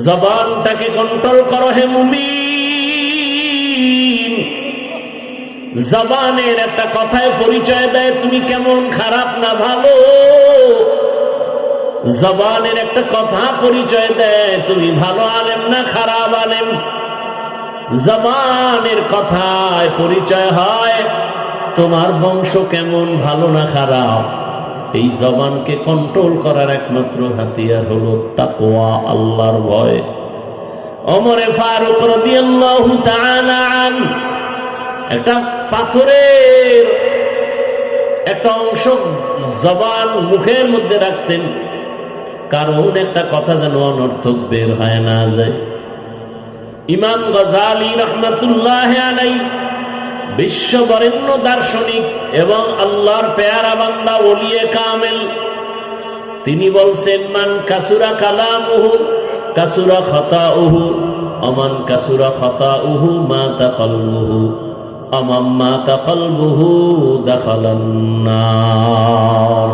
জবানটাকে control করো হে মুমিন। জবানের একটা কথায় পরিচয় দেয় তুমি কেমন খারাপ না ভালো। জবানের একটা কথা পরিচয় দেয় তুমি ভালো আলেম না খারাপ আলেম। জবানের কথায় পরিচয় হয় তোমার বংশ কেমন ভালো না খারাপ। এই জবানকে কন্ট্রোল করার একমাত্র হাতিয়ার হলো তাকওয়া, আল্লাহর ভয়। ওমরে ফারুক রাদিয়াল্লাহু তাআলা আন একটা পাথরের একটা অংশ জবান মুখের মধ্যে রাখতেন, কারণ একটা কথা যেন অনর্থক বের হয় না যায়। ইমাম গজালি রাহমাতুল্লাহি আলাইহি বিশ্ববরেণ্য দার্শনিক এবং আল্লাহর পেয়ারা বান্দা ওলিয়ে কামেল, তিনি বলছেন মান কাসুরা কালামুহু কাসুরা খাতাউহু আমান কাসুরা খাতাউহু মাতা কলবুহু আমাম মাতা কলবুহু দাখালান নার।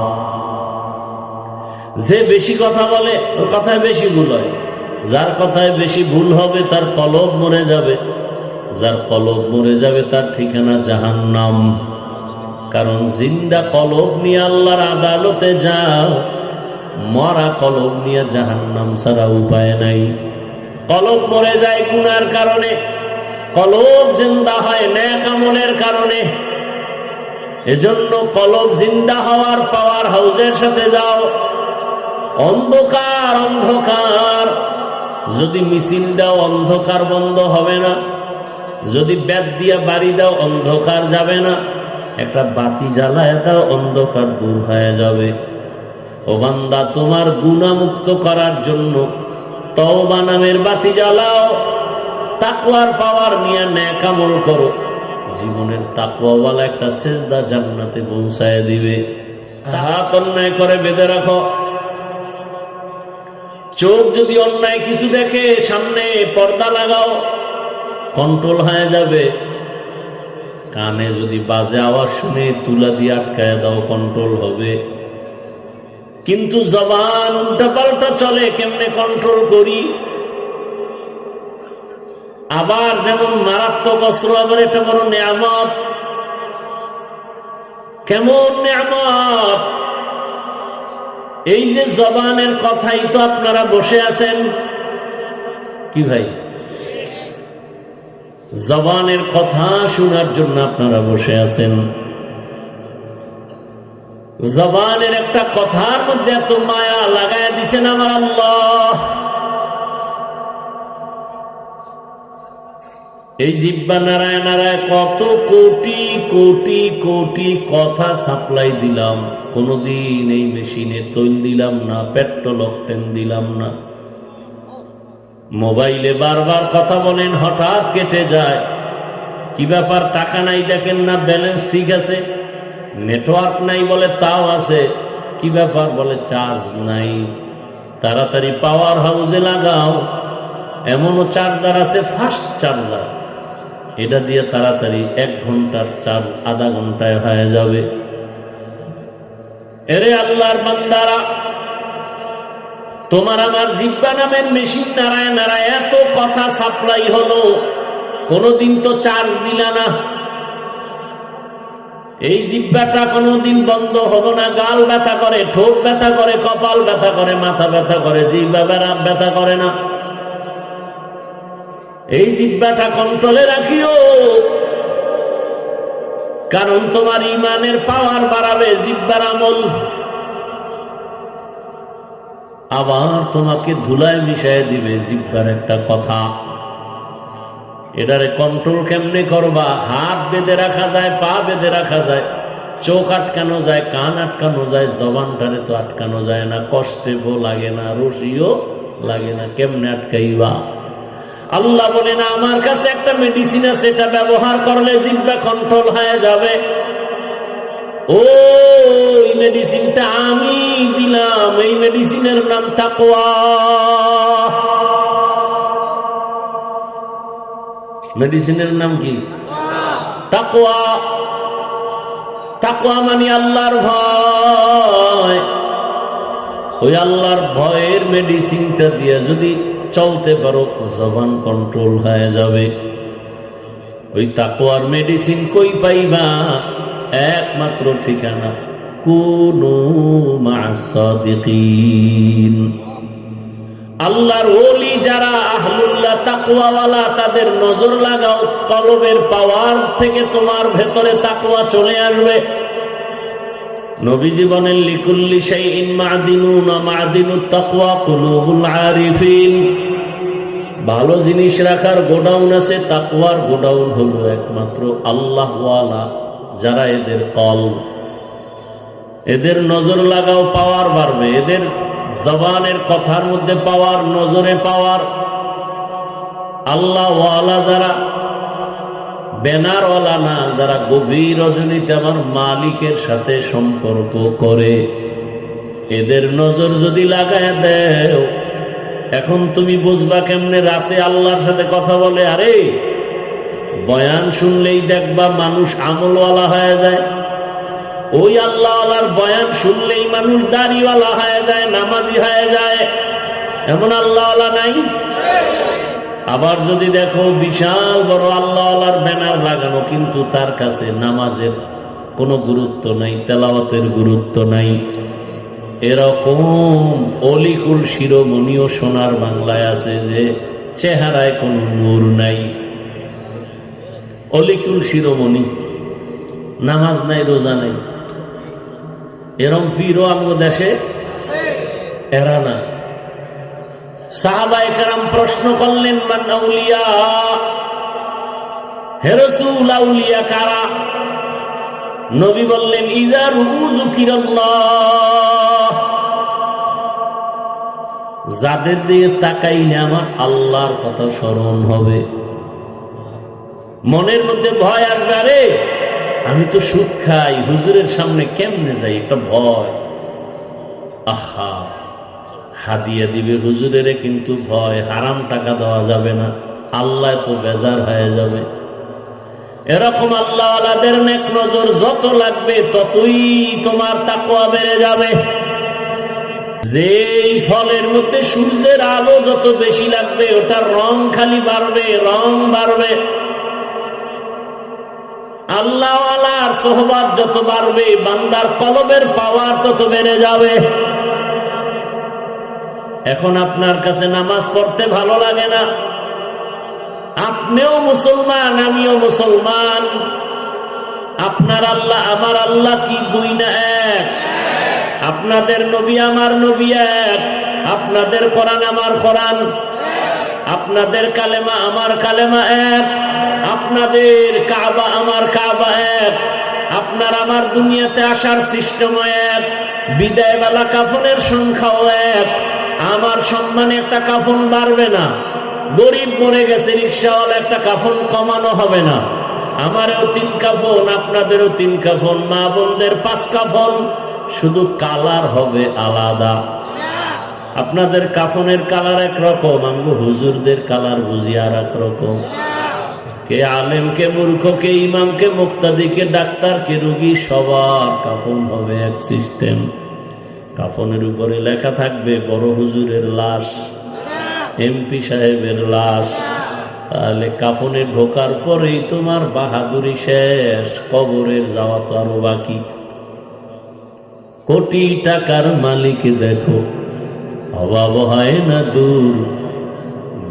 যে বেশি কথা বলে ওর কথায় বেশি ভুল হয়, যার কথায় বেশি ভুল হবে তার কলব মরে যাবে, যার কলব মরে যাবে তার ঠিকানা জাহান্নাম। কারণ জিন্দা কলব নিয়ে আল্লাহর আদালতে যাও, মরা কলব নিয়ে জাহান্নাম ছাড়া উপায় নাই। কলব মরে যায় গুনার কারণে, কলব জিন্দা হয় নেক আমলের কারণে। এজন্য কলব জিন্দা হওয়ার পাওয়ার হাউজের সাথে যাও। অন্ধকার অন্ধকার যদি মিছিল দাও অন্ধকার বন্ধ হবে না, যদি ব্যাট দিয়া বাড়ি দাও অন্ধকার যাবে না, একটা বাতি জ্বালায় দাও অন্ধকার দূর হয়ে যাবে। ও বান্দা, তোমার গুনাহ মুক্ত করার জন্য তওবা নামের বাতি জ্বালাও, তাকওয়ার পাওয়ার নিয়ে নেক আমল করো। জীবনের তাকওয়াওয়ালা একটা সেজদা জান্নাতে পৌঁছায় দিবে। হাত অন্যায় করে বেঁধে রাখো। চোখ যদি অন্যায় কিছু দেখে সামনে পর্দা লাগাও, কন্ট্রোল হয়ে যাবে। কানে যদি বাজে আওয়াজ শুনে তুলা দিয়ে আটকায় দাও, কন্ট্রোল হবে। কিন্তু জবান উল্টা পাল্টা চলে, কেমনে কন্ট্রোল করি? আবার যেমন মারাত্মক অস্ত্র, আবার এটা বড় নেয়ামত। কেমন নেয়ামত! এই যে জবানের কথাই তো আপনারা বসে আছেন। কি ভাই? জবানের কথা শোনার জন্য আপনারা বসে আছেন। জবানের একটা কথার মধ্যে এত মায়া লাগায় দিছেন আমার আল্লাহ। এই জিহ্বা নাড়ায় নাড়ায় কত কোটি কোটি কোটি কথা সাপ্লাই দিলাম, কোনদিন এই মেশিনে তৈল দিলাম না, পেট্রোল অকটেন দিলাম না। মোবাইলে বারবার কথা বলেন, হঠাৎ কেটে যায়। কি ব্যাপার? টাকা নাই দেখেন না, ব্যালেন্স ঠিক আছে। নেটওয়ার্ক নাই বলে তাও আছে। কি ব্যাপার? বলে চার্জ নাই। তাড়াতাড়ি পাওয়ার হাউসে লাগাও। এমনও চার্জার আছে ফাস্ট চার্জার, এটা দিয়ে তাড়াতাড়ি 1 ঘন্টার চার্জ আধা ঘন্টায় হয়ে যাবে। এরে আল্লাহর বান্দারা, তোমার আমার জিহ্বা নামের মেশিন নাড়ায় নাড়ায় এত কথা সাপ্লাই হলো, কোনদিন তো চার্জ দিলা না। এই জিহ্বাটা কোনদিন বন্ধ হলো না। গাল ব্যথা করে, ঠোঁট ব্যথা করে, কপাল ব্যথা করে, মাথা ব্যথা করে, জিহ্বা ব্যথা করে না। এই জিহ্বাটা কন্ট্রোলে রাখিও, কারণ তোমার ইমানের পাওয়ার বাড়াবে জিহ্বার আমল। আবার তোমাকে ধুলায় মিশায় দিবে জিহ্বার একটা কথা। এটারে কন্ট্রোল কেমনে করবা? হাত বেঁধে রাখা যায়, পা বেঁধে রাখা যায়, চোখ আটকানো যায়, কান আটকানো যায়, জবানটারে তো আটকানো যায় না। কষ্টেও লাগে না, রশিও লাগে না। কেমনে আটকাইবা? আল্লাহ বলে না, আমার কাছে একটা মেডিসিন আছে, এটা ব্যবহার করলে জিহ্বা কন্ট্রোল হয়ে যাবে। ওই মেডিসিনটা আমি দিলাম। এই মেডিসিনের নাম তাকওয়া। মেডিসিনের নাম কি? তাকওয়া। তাকওয়া মানে আল্লাহর ভয়। ওই আল্লাহর ভয়ের মেডিসিনটা দিয়ে যদি চলতে পারো, জবান কন্ট্রোল হয়ে যাবে। ওই তাকওয়ার মেডিসিন কই পাইবা? একমাত্র ঠিকানা কুনু মা'আস সাদিকিন। আল্লাহর ওলি যারা আহলুল্লাহ তাকওয়াওয়ালা, তাদের নজর লাগাও, কলবের পাওয়ার থেকে তোমার ভেতরে তাকওয়া চলে আসবে। নবীজি বলেন লিকুল্লি শাইইন মা'দিনুন ওয়া মা'দিনুত তাকওয়া কুলুবুল আরিফিন। ভালো জিনিস রাখার গোডাউন আছে, তাকওয়ার গোডাউন হলো একমাত্র আল্লাহওয়ালা যারা, এদের কলব, এদের নজর লাগাও, পাওয়ার বাড়বে। এদের জবানের কথার মধ্যে পাওয়ার, নজরে পাওয়ার। আল্লাহওয়ালা যারা, ব্যানারওয়ালা না, যারা গভীর রজনীতে আমার মালিকের সাথে সম্পর্ক করে, এদের নজর যদি লাগায় দেও, এখন তুমি বুঝবা কেমনে রাতে আল্লাহর সাথে কথা বলে। আরে বয়ান শুনলেই দেখবা মানুষ আমলওয়ালা হয়ে যায়। ওই আল্লাহওয়ালার বয়ান শুনলেই মানুষ দাড়িওয়ালা হয়ে যায়, নামাজি হয়ে যায়। এমন আল্লাহওয়ালা নাই? আবার যদি দেখো বিশাল বড় আল্লাহওয়ালার ব্যানার লাগানো, কিন্তু তার কাছে নামাজের কোনো গুরুত্ব নাই, তেলাওয়াতের গুরুত্ব নাই। এরকম অলিকুল শিরোমণিও সোনার বাংলায় আছে, যে চেহারায় কোনো নূর নাই। অলিকুল শিরোমণি, নামাজ নাই, রোজা নাই। এরকম পীরও আমাদের দেশে এরা না। সাহাবায়ে কেরাম প্রশ্ন করলেন, মান আউলিয়া, হে রাসূল আউলিয়া কারা? নবী বললেন ইযা যুকিরাল্লাহ, যাদের দিকে তাকাইলে আমার আল্লাহর কথা স্মরণ হবে, মনের মধ্যে ভয় আসবে। আরে আমি তো সুদ খাই, হুজুরের সামনে কেমনে যাই, একটা ভয়। আহা, হাদিয়া দিবে হুজুরের, কিন্তু ভয়, হারাম টাকা দেওয়া যাবে না, আল্লাহ তো বেজার হয়ে যাবে। এরকম আল্লাহওয়ালাদের নেক নজর যত লাগবে, ততই তোমার তাকওয়া বেড়ে যাবে। যেই ফলের মধ্যে সূর্যের আলো যত বেশি লাগবে, ওটার রং খালি বাড়বে, রং বাড়বে। আল্লাহওয়ালার সোহবত যত বাড়বে, বান্দার কলবের পাওয়ার তত বেড়ে যাবে। এখন আপনার কাছে নামাজ পড়তে ভালো লাগে না, আপনিও মুসলমান, আমিও মুসলমান। আপনার আল্লাহ আমার আল্লাহ কি দুই না এক? আপনাদের নবী আমার নবী এক, আপনাদের কোরআন আমার কোরআন, আপনাদের কালেমা আমার কালেমা এক, আপনাদের কাবা আমার কাবা এক, আপনার আমার দুনিয়াতে আসার সিস্টেম এক, বিদায়বেলা কাফনের সংখ্যাও এক। আমার সম্মানে একটা কাফন বাড়বে না, গরিব মরে গেছে রিক্সাওয়ালা একটা কাফন কমানো হবে না। আমারও 3 কাফন, আপনাদেরও 3 কাফন, মা বোনদের 5 কাফন, শুধু কালার হবে আলাদা। আপনাদের কাফনের কালার একরকম, আমগো হুজুরদের কালার বুঝি আর একরকম। কে আলেম, কে মূর্খ, কে ইমাম, কে মুক্তাদি, কে ডাক্তার, কে রোগী, সবার কাফন হবে এক সিস্টেম। কাফনের উপরে লেখা থাকবে বড় হুজুরের লাশ, এমপি সাহেবের লাশ। তাহলে কাফনে ঢোকার পরেই তোমার বাহাদুরি শেষ, কবরের যাওয়া তো আরো বাকি। কোটি টাকার মালিক দেখো, অভাব হয় না দূর,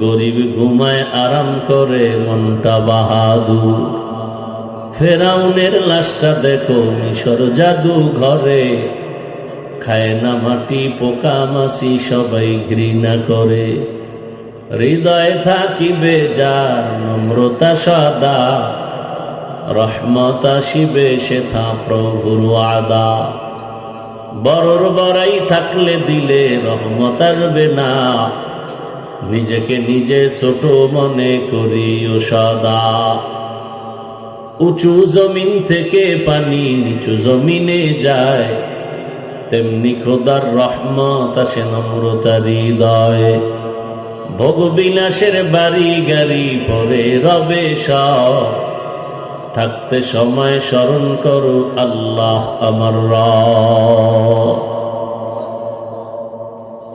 গরিব ঘুমায় আরাম করে মনটা বাহাদুর। ফেরাউনের লাশটা দেখো মিশর জাদু ঘরে, খায় না মাটি পোকা মাছি সবাই ঘৃণা করে। হৃদয় থাকিবে যার নম্রতা সদা, রহমত আসিবে সেথা প্রভুর ওয়াদা। বড়র বড়াই থাকলে দিলে রহমত আসবে না, নিজেকে নিজে ছোট মনে করিও সদা। উঁচু জমিন থেকে পানি নিচু জমিনে যায়, তেমনি খোদার রহমত আসে নম্রতার হৃদয়ে। ভোগ বিলাসের বাড়ি গাড়ি পরে রবে সব, থাকতে সময় স্মরণ করো আল্লাহ আমার রব।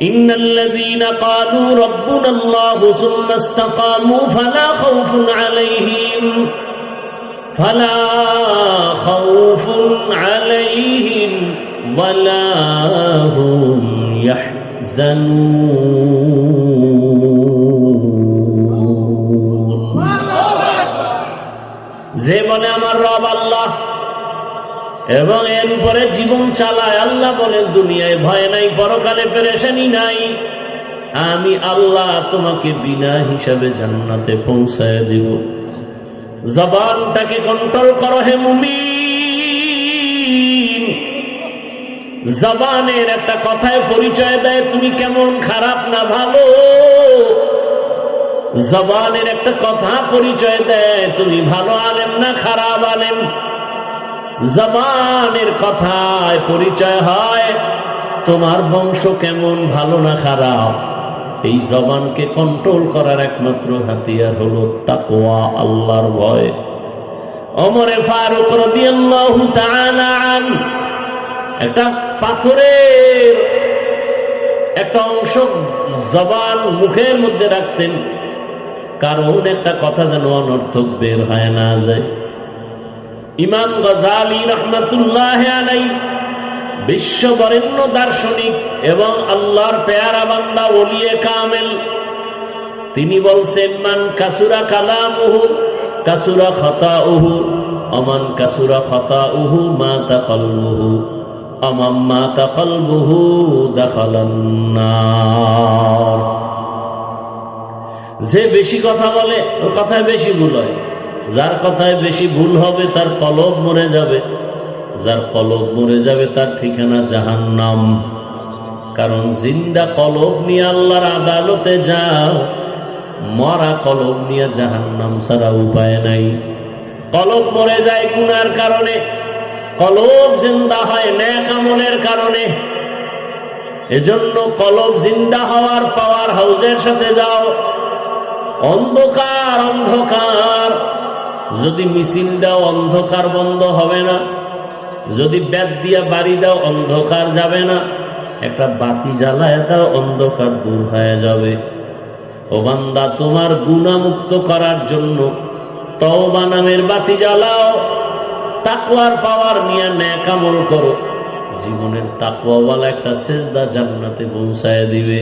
ইন্নাল্লাযীনা ক্বালু রাব্বুনাল্লাহু সুম্মা ইসতাকামু ফালা খাউফুন আলাইহিম ওয়ালা হুম ইয়াহজানুন। যে বলে আমার রব আল্লাহ এবং এর উপরে জীবন চালায়, আল্লাহ বলেন দুনিয়ায় ভয় নাই, পরকালে পেরেশানি নাই, আমি আল্লাহ তোমাকে বিনা হিসাবে জান্নাতে পৌঁছায় দিব। জবানটাকে কন্ট্রোল করো হে মুমিন। জবানের একটা কথায় পরিচয় দেয় তুমি কেমন খারাপ না ভালো। জবানের একটা কথা পরিচয় দেয় তুমি ভালো আলেম না খারাপ আলেম। জবানের কথায় পরিচয় হয় তোমার বংশ কেমন, ভালো না খারাপ। এই জবানকে কন্ট্রোল করার একমাত্র হাতিয়ার হলো তাকওয়া, আল্লাহর ভয়। ওমরে ফারুক রাদিয়াল্লাহু তাআলা আন একটা পাথরের একটা অংশ জবান মুখের মধ্যে রাখতেন, কারণ একটা কথা যেন অনর্থক বের হয় না যায়। ইমাম গজালি রাহমাতুল্লাহি আলাইহি বিশ্ববরেণ্য দার্শনিক এবং আল্লাহর পেয়ারা বান্দা ওলিয়ে কামেল, তিনি বলছেন মান কাসুরা কালামুহু কাসুরা খাতাউহু আমান কাসুরা খাতাউহু মাতা কলবুহু আমাম মাতা কলবুহু দাখালান নার। যে বেশি কথা বলে ওর কথায় বেশি ভুল হয়, যার কথায় বেশি ভুল হবে তার কলব মরে যাবে, যার কলব মরে যাবে তার ঠিকানা জাহান্নাম। কারণ জিন্দা কলব নিয়ে আল্লাহর আদালতে যাও, মরা কলব নিয়ে জাহান্নাম ছাড়া উপায় নাই। কলব মরে যায় গুনার কারণে, কলব জিন্দা হয় নেক আমলের কারণে। এজন্য কলব জিন্দা হওয়ার পাওয়ার হাউজের সাথে যাও। অন্ধকার অন্ধকার যদি মিছিল দাও অন্ধকার বন্ধ হবে না, যদি ব্যাট দিয়া বাড়ি দাও অন্ধকার যাবে না, একটা বাতি জ্বালায় দাও অন্ধকার দূর হয়ে যাবে। ও বান্দা, তোমার গুনাহমুক্ত করার জন্য তওবা নামের বাতি জ্বালাও, তাকওয়ার পাওয়ার নিয়ে নেক আমল করো। জীবনের তাকওয়াওয়ালা একটা সেজদা জান্নাতে পৌঁছায় দিবে।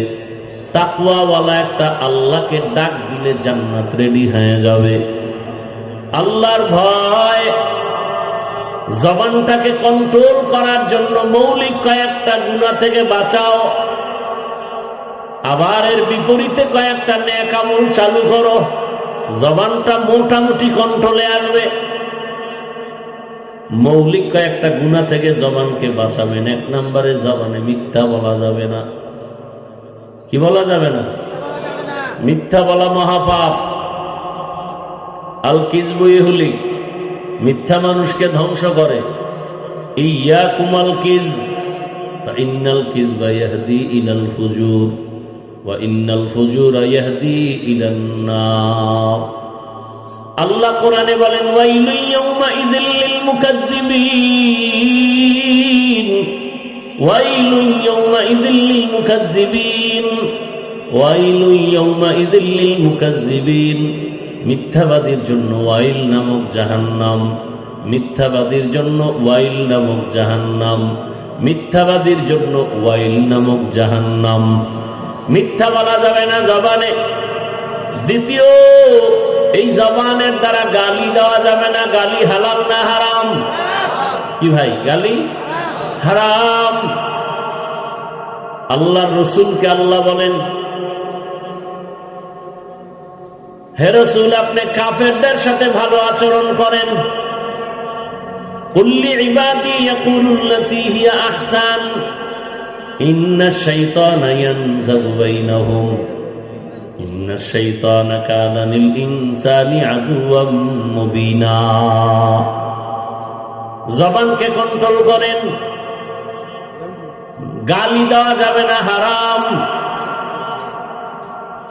তাকওয়াওয়ালা একটা আল্লাহকে ডাক দিলে জান্নাত রেডি হয়ে যাবে। আল্লাহর ভয় জবানটাকে কন্ট্রোল করার জন্য মৌলিক কয়েকটা গুনাহ থেকে বাঁচাও, আবার এর বিপরীতে কয়েকটা নেক আমল চালু করো। জবানটা মোটামুটি কন্ট্রোলে আসবে। মৌলিক কয়েকটা গুনাহ থেকে জবানকে বাঁচাবেন। এক নম্বরে জবানে মিথ্যা বলা যাবে না। কি বলা যাবে না? মিথ্যা বলা মহাপাপ। আল কিযবু ইহলিক, মিথ্যা মানুষকে ধ্বংস করে। ইয়াকুমাল কিযব ফাইন্নাল কিযবা ইয়াহদি ইলাল ফুজুর ওয়া ইন্নাল ফুজুরা ইয়াহদি ইলান নার। আল্লাহ কোরআনে বলেন ওয়াইলু ইয়াউমা ইযিল লিল মুকাজ্জিবিন, ওয়াইলু ইয়াউমা ইযিল লিল মুকাজ্জিবিন, ওয়াইলু ইয়াউমা ইযিল লিল মুকাজ্জিবিন। মিথ্যাবাদীর জন্য ওয়াইল নামক জাহান্নাম, মিথ্যাবাদীর জন্য ওয়াইল নামক জাহান্নাম, মিথ্যাবাদীর জন্য ওয়াইল নামক জাহান্নাম। মিথ্যা বলা যাবে না জবানে। দ্বিতীয়, এই জবানের দ্বারা গালি দেওয়া যাবে না। গালি হালাল না হারাম? কি ভাই, গালি হারাম। আল্লাহর রাসূলকে আল্লাহ বলেন, হে রাসূল, আপনি কাফেরদের সাথে ভালো আচরণ করেন। কুল্লি ইবাদি ইয়াকুলুল্লাতী হিয়া আহসান ইন্নাশ শাইতানা ইয়ানজাগু বাইনাহুম ইন্নাশ শাইতানা কানা লিল ইনসানি আদুওয়াম মুবিনা। জবানকে কন্ট্রোল করেন। গালি দেওয়া যাবে না, হারাম।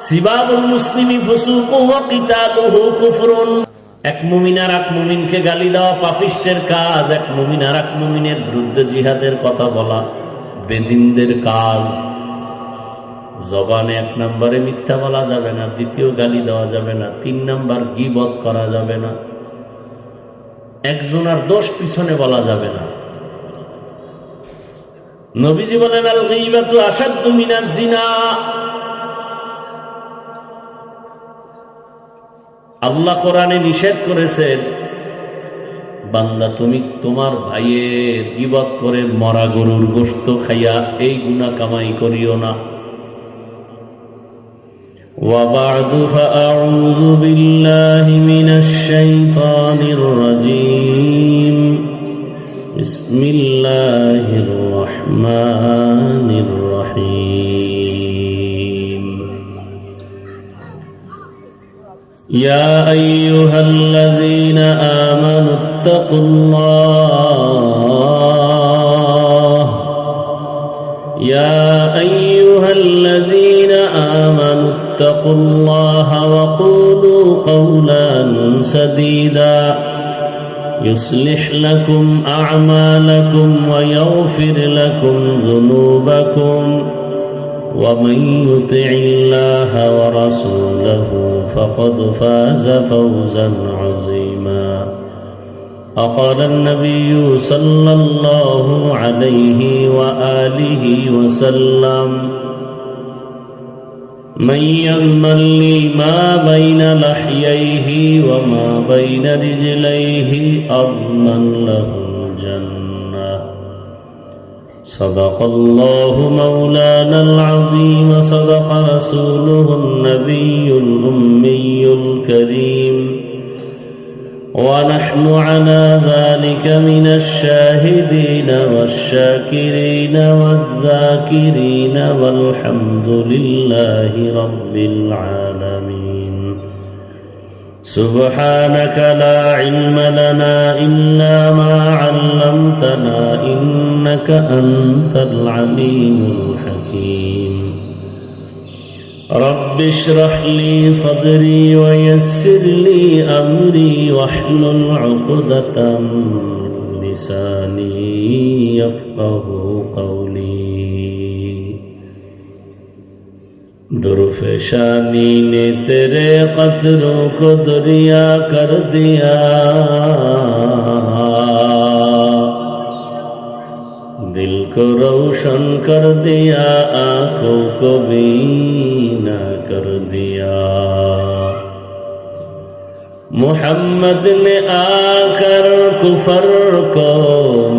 সিবাবুল মুসলিমি ফুসুকু ওয়া কিতালুহু কুফরুন। এক মুমিন আর এক মুমিনকে গালি দেওয়া পাপিষ্টের কাজ। এক মুমিন আর এক মুমিনের বিরুদ্ধে জিহাদের কথা বলা বেদিনদের কাজ। জবানে 1 নম্বরে মিথ্যা বলা যাবে না, দ্বিতীয় গালি দেওয়া যাবে না, 3 নম্বর গীবত করা যাবে না, একজনের দোষ পিছনে বলা যাবে না। নবীজি বলেন আল গীবাতু আশাদ্দু মিনাজ জিনা। আল্লাহ কোরআনে নিষেধ করেছেন, বান্দা তুমি তোমার ভাইয়ের গীবত করে মরা গরুর গোশত খাইয়া এই গুনাহ কামাই করিও না। ওয়া বা'দু ফাআউযু বিল্লাহি মিনাশ শাইতানির রাজীম। বিসমিল্লাহির রহমানির রহিম। ইয়া আইয়ুহাল্লাযীনা আমানু ইত্তাকুল্লাহ ইয়া আইয়ুহাল্লাযীনা আমানু ইত্তাকুল্লাহা ওয়া কুলু কওলান সাদীদা يصلح لكم أعمالكم ويغفر لكم ذنوبكم ومن يطع الله ورسوله فقد فاز فوزا عظيما. وقال النبي صلى الله عليه وآله وسلم من يضمن لي ما بين لحييه وما بين رجليه أضمن له الجنة. صدق الله مولانا العظيم. صدق رسوله النبي الأمي الكريم. ونحن على ذلك من الشاهدين والشاكرين والذاكرين والحمد لله رب العالمين. سبحانك لا علم لنا إلا ما علمتنا إنك أنت العليم الحكيم. رب اشرح لي صدري ويسر لي أمري واحلل عقدة من لساني يفقه قولي. درفشانی نے تیرے قطروں کو دریا کر دیا، दिल को रोशन कर दिया, आंखों को बीना कर दिया। मोहम्मद ने आकर कुफर को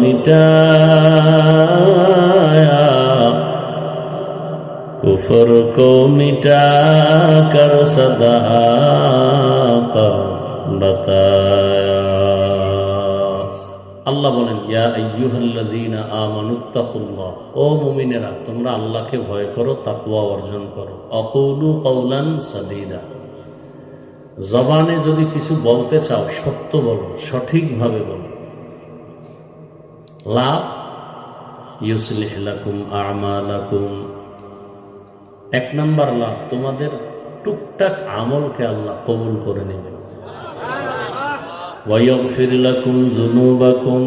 मिटाया, कुफर को मिटा कर सदाकत बताया। আল্লাহ বলেন ইয়া আইয়ুহাল্লাযীনা আমানুত্তাকুল্লাহ, ও মুমিনেরা তোমরা আল্লাহকে ভয় করো, তাকওয়া অর্জন করো। আকুলু কওলান সাদীদা, জবানে যদি কিছু বলতে চাও সত্য বলো, সঠিকভাবে বলো। লা ইউসলিহ লাকুম আমালাকুম, 1 নম্বর লাভ তোমাদের টুকটাক আমলকে আল্লাহ কবুল করে নেবেন। ওয়ায়াগফির লাকুম যুনুবাকুম,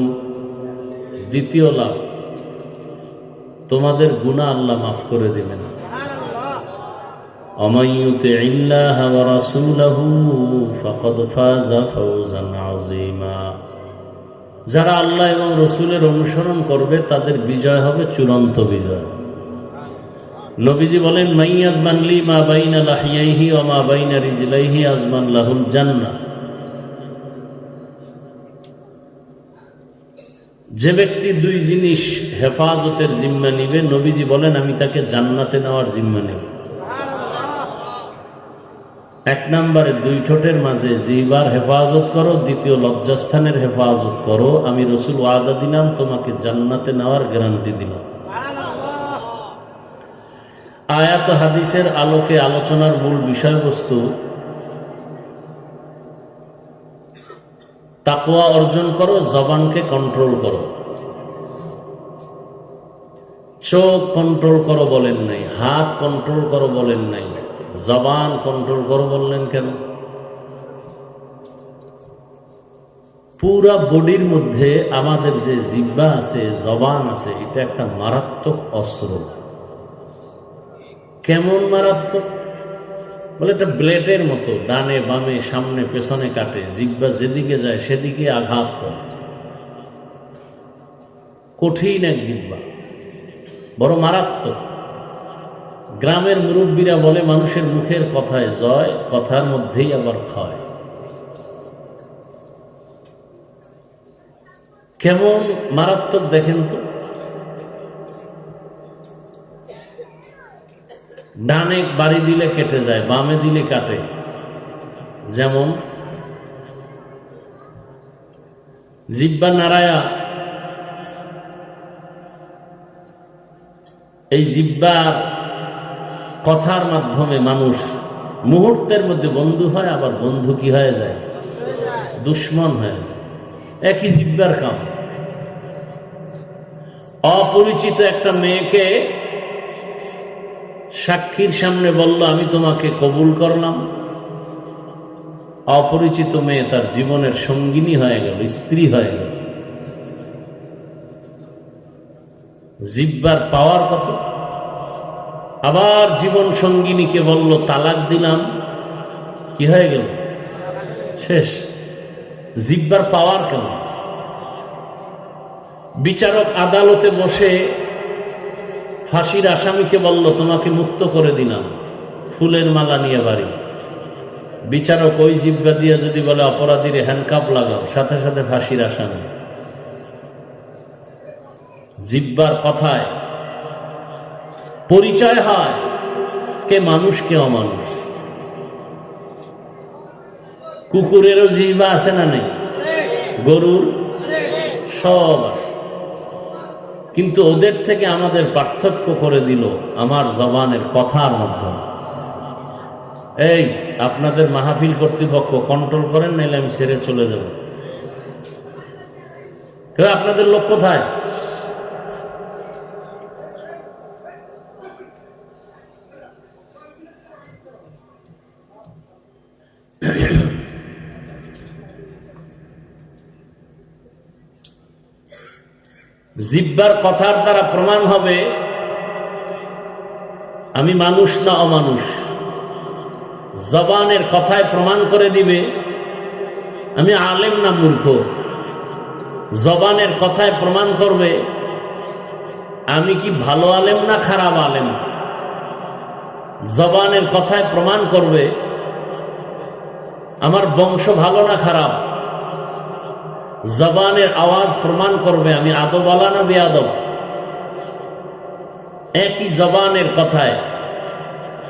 দ্বিতীয় লাভ তোমাদের গুনাহ আল্লাহ মাফ করে দিবেন। ওয়া মান ইউতিইল্লাহা ওয়া রাসূলাহু ফাকাদ ফাযা ফাওজান আযীমা, যারা আল্লাহ এবং রাসূলের অনুসরণ করবে তাদের বিজয় হবে চূড়ান্ত বিজয়। নবীজি বলেন মাইয়াজমান লি মা বাইনা লাহিয়াইহি ওয়া মা বাইনা রিজলাইহি আজমান লাহুল জান্নাহ, যে ব্যক্তি 2 জিনিস হেফাজতের জিম্মা নিবে, নবীজি বলেন আমি তাকে জান্নাতে নেওয়ার জিম্মা নেব। 1 নম্বরে 2 ঠোঁটের মাঝে জিহ্বার হেফাজত করো, দ্বিতীয় লজ্জাস্থানের হেফাজত করো, আমি রাসূল ওয়াদা দিলাম তোমাকে জান্নাতে নেওয়ার গ্যারান্টি দিলাম। আয়াত হাদিসের আলোকে আলোচনার মূল বিষয়বস্তু তাকওয়া অর্জন করো, জবানকে কন্ট্রোল করো। চোখ কন্ট্রোল করো বলেন নাই, হাত কন্ট্রোল করো বলেন নাই, জবান কন্ট্রোল করো বললেন কেন? পুরা বডির মধ্যে আমাদের যে জিহ্বা আছে, জবান আছে, এটা একটা মারাত্মক অস্ত্র। কেমন মারাত্মক? বলে এটা ব্লেডের মতো, ডানে বামে সামনে পেছনে কাটে, জিহ্বা যেদিকে যায় সেদিকে আঘাত করে। কঠিন এক জিহ্বা, বড় মারাত্মক। গ্রামের মুরব্বীরা বলে মানুষের মুখের কথায় জয়, কথার মধ্যেই আবার ক্ষয়। কেমন মারাত্মক দেখেন তো। ডানে বাড়ি দিলে কেটে যায়, বামে দিলে কাটে। যেমন জিহ্বা নাড়ায়া, এই জিহ্বার কথার মাধ্যমে মানুষ মুহূর্তের মধ্যে বন্ধু হয়, আবার বন্ধু কি হয়ে যায়? দুশ্মন হয়ে যায়। একই জিহ্বার কাম। অপরিচিত একটা মেয়েকে সাক্ষীর সামনে বলল আমি তোমাকে কবুল করলাম। অপরিচিত মেয়ে তার জীবনের সঙ্গিনী হয়ে গেল, স্ত্রী হয়ে গেল। জিহ্বার পাওয়ার কত! আবার জীবন সঙ্গিনীকে বলল তালাক দিলাম, কি হয়ে গেল? শেষ। জিহ্বার পাওয়ার কেমন! বিচারক আদালতে বসে ফাঁসির আসামিকে বলল তোমাকে মুক্ত করে দিলাম, ফুলের মালা নিয়ে বাড়ি। বিচারক ওই জিহ্বা দিয়ে যদি বলে অপরাধীর হ্যান্ডকাপ লাগাও, সাথে সাথে ফাঁসির আসামি। জিহ্বার কথায় পরিচয় হয় কে মানুষ কে অমানুষ। কুকুরেরও জিহ্বা আছে না নেই? গরুর সব আছে। কিন্তু ওদের থেকে আমাদের পার্থক্য করে দিল আমার জবানের কথার মাধ্যমে। এই আপনাদের মাহফিল কর্তৃপক্ষ কন্ট্রোল করেন, নাইলে আমি ছেড়ে চলে যাব। আপনাদের লোক কোথায়? জিহ্বার কথার দ্বারা প্রমাণ হবে আমি মানুষ না অমানুষ। জবানের কথায় প্রমাণ করে দিবে আমি আলেম না মূর্খ। জবানের কথায় প্রমাণ করবে আমি কি ভালো আলেম না খারাপ আলেম। জবানের কথায় প্রমাণ করবে আমার বংশ ভালো না খারাপ। জবানের আওয়াজ প্রমাণ করবে আমি আদবওয়ালা না বেয়াদব। একই জবানের কথায়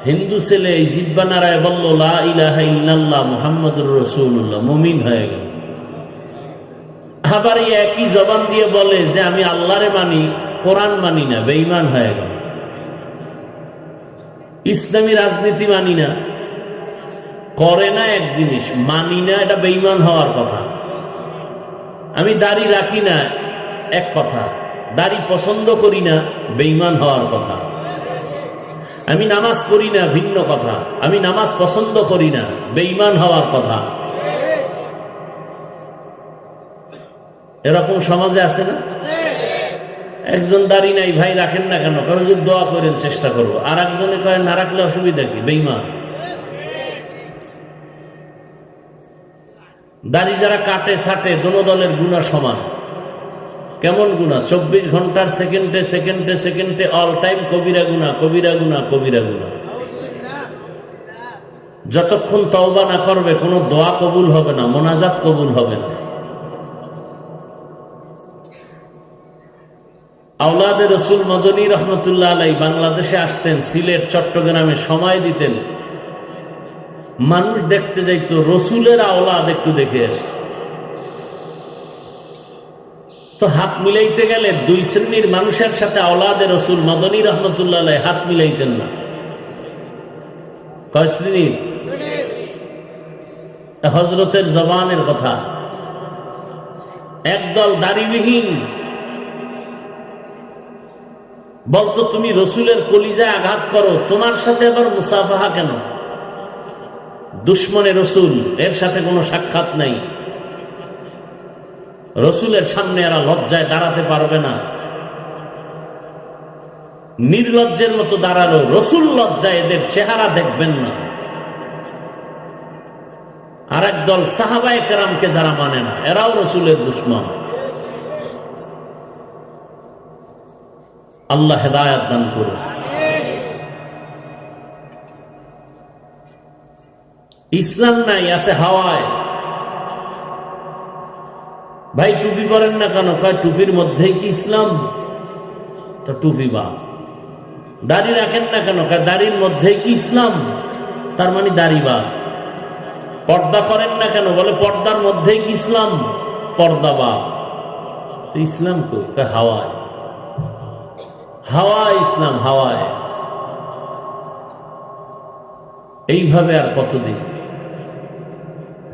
হিন্দু ছেলে এই জিহ্বা নাড়ায় বলল লা ইলাহা ইল্লাল্লাহ মুহাম্মাদুর রাসূলুল্লাহ, মুমিন হয়ে গেল। আবার এই একই জবান দিয়ে বলে যে আমি আল্লাহরে মানি, কোরআন মানি না, বেঈমান হয়ে গেল। ইসলামী রাজনীতি মানি না, করে না এক জিনিস, মানি না, এটা বেঈমান হওয়ার কথা। আমি দাড়ি রাখি না এক কথা, দাড়ি পছন্দ করি না, বেঈমান হওয়ার কথা। আমি নামাজ পড়ি না ভিন্ন কথা, আমি নামাজ পছন্দ করি না, বেঈমান হওয়ার কথা। এরকম সমাজে আছে না? একজন দাড়ি নাই, ভাই রাখেন না কেন? কারণ যদি দোয়া করেন চেষ্টা করবো। আর একজনে কয় না রাখলে অসুবিধা কি? বেঈমান। দাড়ি যারা কাটে ছাটে দোনো দলের গুনাহ সমান। কেমন গুনাহ? 24 ঘন্টার সেকেন্ডে সেকেন্ডে সেকেন্ডে অল টাইম কবিরা গুনাহ, কবিরা গুনাহ, কবিরা গুনাহ। যতক্ষণ তওবা না করবে কোনো দোয়া কবুল হবে না, মোনাজাত কবুল হবে না। আওলাদে রসুল মদনী রহমতুল্লাহ আলাই বাংলাদেশে আসতেন, সিলেট চট্টগ্রামে সময় দিতেন। মানুষ দেখতে যাইতো, রসুলের আওলাদ একটু দেখে আসে। তো হাত মিলাইতে গেলে দুই শ্রেণীর মানুষের সাথে আওলাদে রসুল মদনী রহমতুল্লাহ আলাই হাত মিলাইতেন না। কয় শ্রেণীর? হযরতের জবানের কথা। একদল দাড়িবিহীন বলতো তুমি রসুলের কলিজায় আঘাত করো, তোমার সাথে আবার মুসাফাহা কেন? দুশ্মনে রসুল, এর সাথে কোনো সাক্ষাৎ নাই। রসুলের সামনে এরা লজ্জায় দাঁড়াতে পারবে না। নির্লজ্জের মতো দাঁড়ালো, রসুল লজ্জায় এদের চেহারা দেখবেন না। আর একদল সাহাবায়ে কেরামকে যারা মানে না, এরাও রসুলের দুশমন। আল্লাহ হেদায়েত দান করুন। ইসলাম নাই, আছে হাওয়ায়। ভাই টুপি পরেন না কেন? কয় টুপির মধ্যেই কি ইসলাম? তো টুপি বা। দাড়ি রাখেন না কেন? কয় দাড়ির মধ্যেই কি ইসলাম? তার মানে দাড়ি বা। পর্দা করেন না কেন? বলে পর্দার মধ্যেই কি ইসলাম? পর্দা বা। তো ইসলাম কই? কয় হাওয়ায়। হাওয়ায় ইসলাম, হাওয়ায়। এইভাবে আর কতদিন?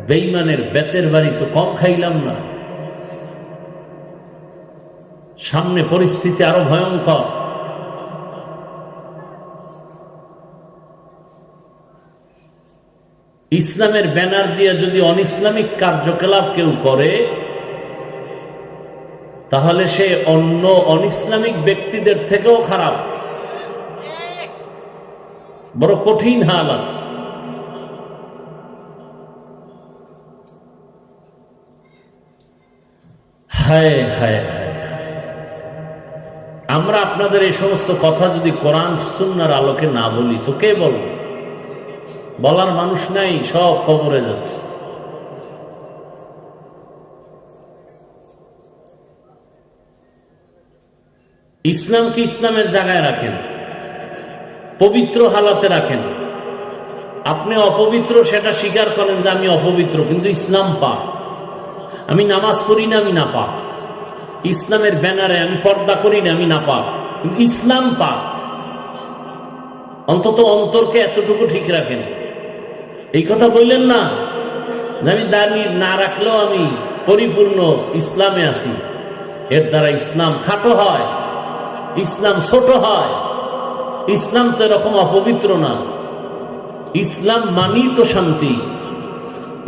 বেঈমানের বেতের বাড়ি তো কম খাইলাম না, সামনে পরিস্থিতি আরো ভয়ঙ্কর। ইসলামের ব্যানার দিয়ে যদি অনইসলামিক কার্যকলাপ কেউ করে, তাহলে সে অন্য অনইসলামিক ব্যক্তিদের থেকেও খারাপ। বড় কঠিন হালাত। হায় হায় হায়। আমরা আপনাদের এই সমস্ত কথা যদি কোরআন সুন্নাহর আলোকে না বলি তো কে বলবে? বলার মানুষ নাই, সব কবরে যাচ্ছে। ইসলামকে ইসলামের জায়গায় রাখেন, পবিত্র হালাতে রাখেন। আপনি অপবিত্র সেটা স্বীকার করেন যে আমি অপবিত্র, কিন্তু ইসলাম পাক। আমি নামাজ পড়ি না, আমি না পাক। ইসলামের ব্যানারে আমি পর্দা করি না, আমি না পাক, কিন্তু ইসলাম পাক। অন্তত অন্তরকে এতটুকু ঠিক রাখেন। এই কথা বললেন না যে আমি দাড়ি না রাখলেও আমি পরিপূর্ণ ইসলামে আছি। এর দ্বারা ইসলাম খাটো হয়, ইসলাম ছোট হয়। ইসলাম তো এরকম অপবিত্র না। ইসলাম মানি তো শান্তি।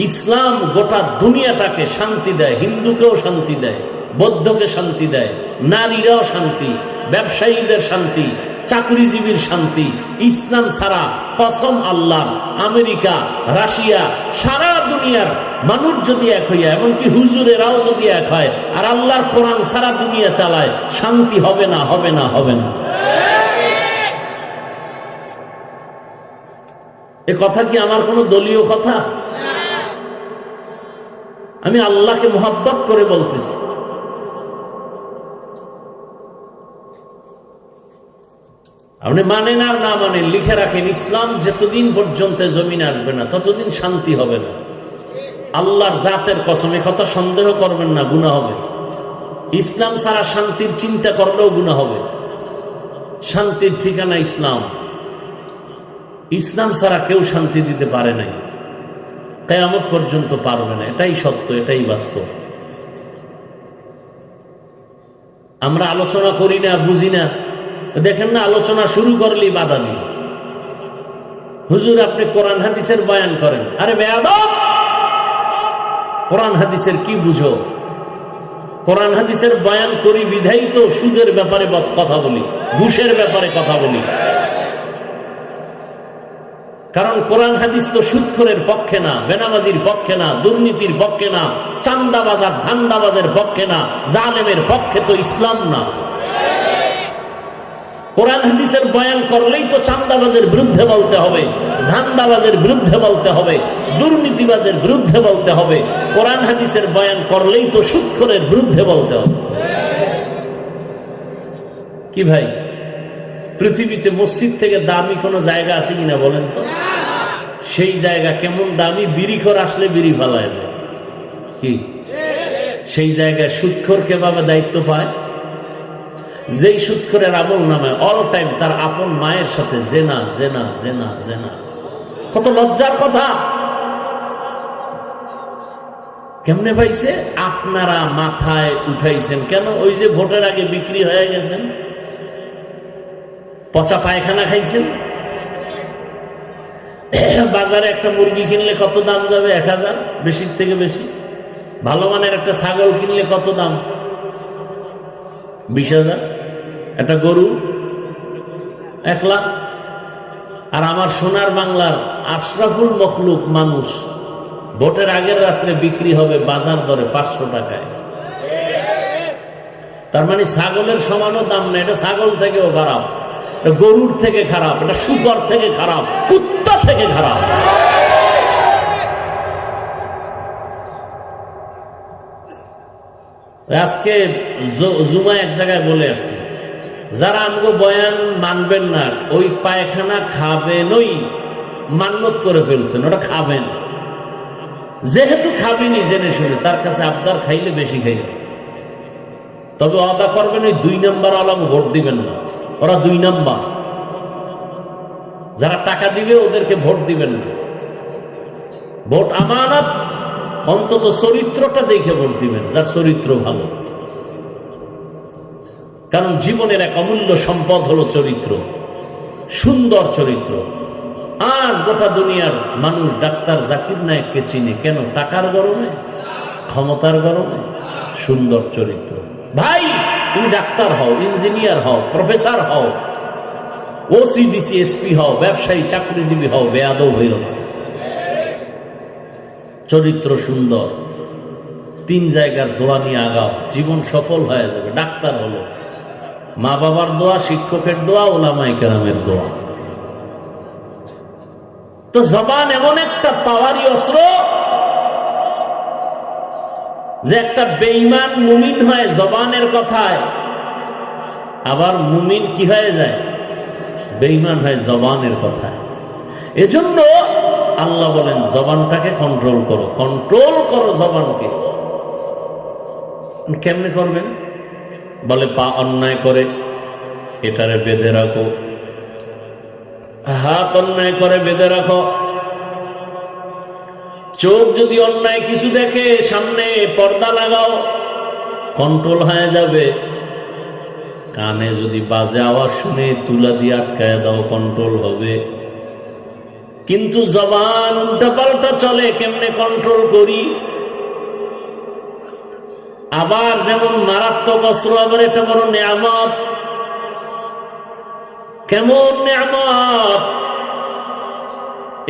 ইসলাম গোটা দুনিয়াটাকে শান্তি দেয়, হিন্দুকেও শান্তি দেয়, বৌদ্ধকে শান্তি দেয়, নারীরাও শান্তি, ব্যবসায়ীদের শান্তি, চাকরিজীবীর শান্তি। ইসলাম ছাড়া কসম আল্লাহ, আমেরিকা, রাশিয়া, সারা দুনিয়ার মানুষ যদি এক হইয়া, এমনকি হুজুরেরাও যদি এক হয়, আর আল্লাহর কোরআন সারা দুনিয়া চালায়, শান্তি হবে না, হবে না, হবে না। এ কথা কি আমার কোনো দলীয় কথা? আমি আল্লাহকে মোহাব্বত করে বলতেছি। আপনি মানেন আর না মানেন, লিখে রাখেন, ইসলাম যতদিন পর্যন্ত জমিনে আসবে না ততদিন শান্তি হবে না। আল্লাহর জাতের কসম, এ কথা সন্দেহ করবেন না, গুনাহ হবে। ইসলাম ছাড়া শান্তির চিন্তা করলেও গুনাহ হবে। শান্তির ঠিকানা ইসলাম। ইসলাম ছাড়া কেউ শান্তি দিতে পারে নাই, কিয়ামত পর্যন্ত পারবে না। এটাই সত্য, এটাই বাস্তব। আমরা আলোচনা করি না, বুঝি না। দেখেন না, আলোচনা শুরু করলেই বাধা দিই। হুজুর আপনি কোরআন হাদিসের বয়ান করেন। আরে বেয়াদব, কোরআন হাদিসের কি বুঝো? কোরআন হাদিসের বয়ান করি বিধাই তো সুদের ব্যাপারে কথা বলি, ঘুষের ব্যাপারে কথা বলি। কারণ কোরআন হাদিস তো সুদখোরের পক্ষে না, বেনামাজির পক্ষে না, দুর্নীতির পক্ষে না, চান্দাবাজার ধান্দাবাজের পক্ষে না, জালেমের পক্ষে তো ইসলাম না। কোরআন হাদিসের বয়ান করলেই তো চান্দাবাজের বিরুদ্ধে বলতে হবে, ধান্দাবাজের বিরুদ্ধে বলতে হবে, দুর্নীতিবাজের বিরুদ্ধে বলতে হবে। কোরআন হাদিসের বয়ান করলেই তো সুদখোরের বিরুদ্ধে বলতে হবে। কি ভাই, পৃথিবীতে মসজিদ থেকে দামি কোনো জায়গা আছে কিনা বলেন তো? সেই জায়গা কেমন দামি, বিড়িখোর আসলে বিড়ি ফালায় দেয়। কি সেই জায়গায় সুদখোর কিভাবে দায়িত্ব পায়? যেই সুদখোরের আমল নামে অল টাইম তার আপন মায়ের সাথে জেনা জেনা জেনা জেনা। কত লজ্জার কথা! কেমনে পাইছে? আপনারা মাথায় উঠাইছেন কেন? ওই যে ভোটের আগে বিক্রি হয়ে গেছেন, পচা পায়খানা খাইছেন। বাজারে একটা মুরগি কিনলে কত দাম যাবে? 1000, বেশির থেকে বেশি। ভালো মানের একটা ছাগল কিনলে কত দাম? 20,000। একটা গরু 1 লাখ। আর আমার সোনার বাংলার আশরাফুল মখলুক মানুষ ভোটের আগের রাত্রে বিক্রি হবে বাজার দরে 500 টাকায়। তার মানে ছাগলের সমানও দাম না। এটা ছাগল থেকেও খারাপ, এটা গরুর থেকে খারাপ, এটা শুকর থেকে খারাপ, কুত্তা থেকে খারাপ। আজকে জুমায় এক জায়গায় বলে আসছে, যারা আমগো বয়ান মানবেন না ওই পায়খানা খাবেনই, মান্যত করে ফেলছেন, ওটা খাবেন। যেহেতু খাবেনি জেনে শুনে, তার কাছে আবদার খাইলে বেশি খাইবে। তবে অদা করবেন ওই 2 নাম্বার আলাম ভোট দিবেন না, ওরা 2 নাম্বার। যারা টাকা দিবে ওদেরকে ভোট দিবেন না। ভোট আমানত, অন্তত চরিত্রটা দেখে ভোট দিবেন, যার চরিত্র ভালো। কারণ জীবনের এক অমূল্য সম্পদ হলো চরিত্র, সুন্দর চরিত্র। আজ গোটা দুনিয়ার মানুষ ডাক্তার জাকির নায়েককে চিনে কেন? টাকার গরমে, ক্ষমতার গরমে, সুন্দর চরিত্র। ভাই তুমি ডাক্তার হও, ইঞ্জিনিয়ার হও, প্রফেসর হও, ওসিডিসি এসপি হও, ব্যবসায়ী চাকরিজীবী হও, বেয়াদব হইও না। চরিত্র সুন্দর, 3 জায়গার দোয়া নিয়ে আগাও, জীবন সফল হয়ে যাবে। ডাক্তার হলো মা বাবার দোয়া, শিক্ষকের দোয়া, ওলামায়ে কেরামের দোয়া। তো জবান এমন একটা পাওয়ারি অস্ত্র যে একটা বেঈমান মুমিন হয় জবানের কথায়, আবার মুমিন কি হয়ে যায়? বেঈমান হয় জবানের কথায়। এজন্য আল্লাহ বলেন জবানটাকে কন্ট্রোল করো, কন্ট্রোল করো জবানকে। কেমনে করবেন? বলে পা অন্যায় করে এটারে বেঁধে রাখো, হাত অন্যায় করে বেঁধে রাখো, চোখ যদি অন্যায় কিছু দেখে সামনে পর্দা লাগাও, কন্ট্রোল হয়ে যাবে। কানে যদি বাজে আওয়াজ শুনে তুলা দিয়ে আটকায় দাও, কন্ট্রোল হবে। কিন্তু জবান উল্টা পাল্টা চলে, কেমনে কন্ট্রোল করি? আবার যেমন মারাত্মক অস্ত্র, আবার এটা বড় নেয়ামত। কেমন নেয়ামত?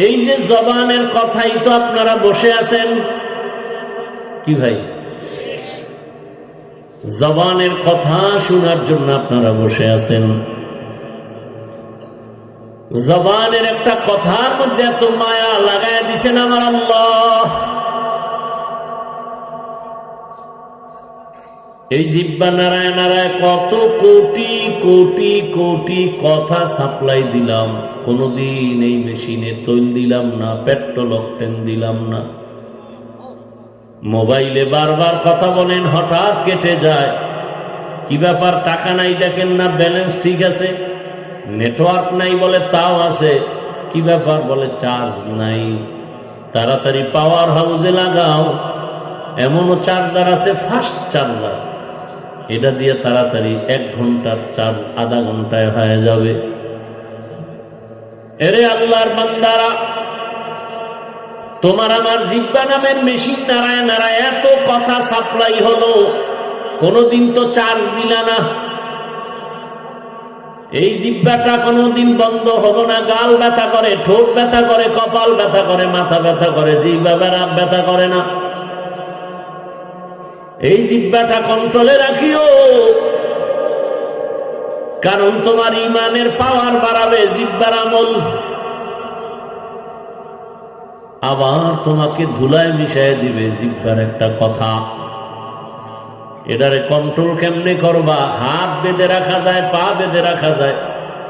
এই যে জবানের কথাই তো আপনারা বসে আছেন। কি ভাই? জবানের কথা শোনার জন্য আপনারা বসে আছেন। জবানের একটা কথার মধ্যে এত মায়া লাগায় দিছেন আমার আল্লাহ। এই জিহ্বা নাড়ায় নাড়ায় কত কোটি কোটি কোটি কথা সাপ্লাই দিলাম, কোনদিন এই মেশিনে তৈল দিলাম না, পেট্রোল অকটেন দিলাম না। মোবাইলে বারবার কথা বলেন, হঠাৎ কেটে যায়। কি ব্যাপার? টাকা নাই দেখেন না, ব্যালেন্স ঠিক আছে। নেটওয়ার্ক নাই বলে তাও আছে। কি ব্যাপার? বলে চার্জ নাই। তাড়াতাড়ি পাওয়ার হাউসে লাগাও। এমনও চার্জার আছে ফাস্ট চার্জার, এটা দিয়ে তাড়াতাড়ি 1 ঘন্টার চার্জ আধা ঘন্টায় হয়ে যাবে। এরে আল্লাহর বান্দারা, তোমার আমার জিহ্বা নামের মেশিন নাড়ায় নাড়ায় এত কথা সাপ্লাই হলো, কোনদিন তো চার্জ দিলা না। এই জিহ্বাটা কোনদিন বন্ধ হলো না। গাল ব্যথা করে, ঠোঁট ব্যথা করে, কপাল ব্যথা করে, মাথা ব্যথা করে, জিহ্বা ব্যথা করে না। এই জিহ্বাটা কন্ট্রোলে রাখিও, কারণ তোমার ইমানের পাওয়ার বাড়াবে জিহ্বার আমল। আবার তোমাকে ধুলায় মিশায় দিবে জিহ্বার একটা কথা। এটারে কন্ট্রোল কেমনে করবা? হাত বেঁধে রাখা যায়, পা বেঁধে রাখা যায়,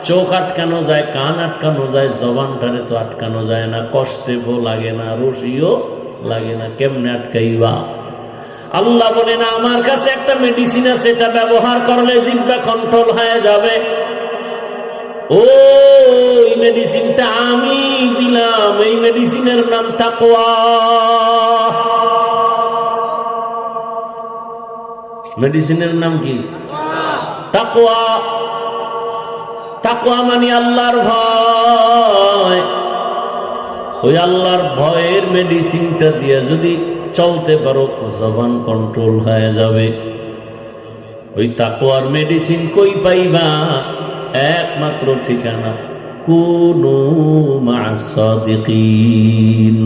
চোখ আটকানো যায়, কান আটকানো যায়, জবানটারে তো আটকানো যায় না। কষ্টেও লাগে না, রশিও লাগে না। কেমনে আটকাইবা? আল্লাহ বলে না, আমার কাছে একটা মেডিসিন আছে, এটা ব্যবহার করলে জিহ্বা কন্ট্রোল হয়ে যাবে। ওই মেডিসিনটা আমি দিলাম। এই মেডিসিনের নাম তাকওয়া। মেডিসিনের নাম কি? তাকওয়া। তাকওয়া মানে আল্লাহর ভয়। ওই আল্লাহর ভয়ের মেডিসিনটা দিয়ে যদি চলতে পারো, জবান কন্ট্রোল হয়ে যাবে। ওই তাকওয়ার মেডিসিন কই পাইবা? একমাত্র ঠিকানা কুনু মা'আস সাদিকিন।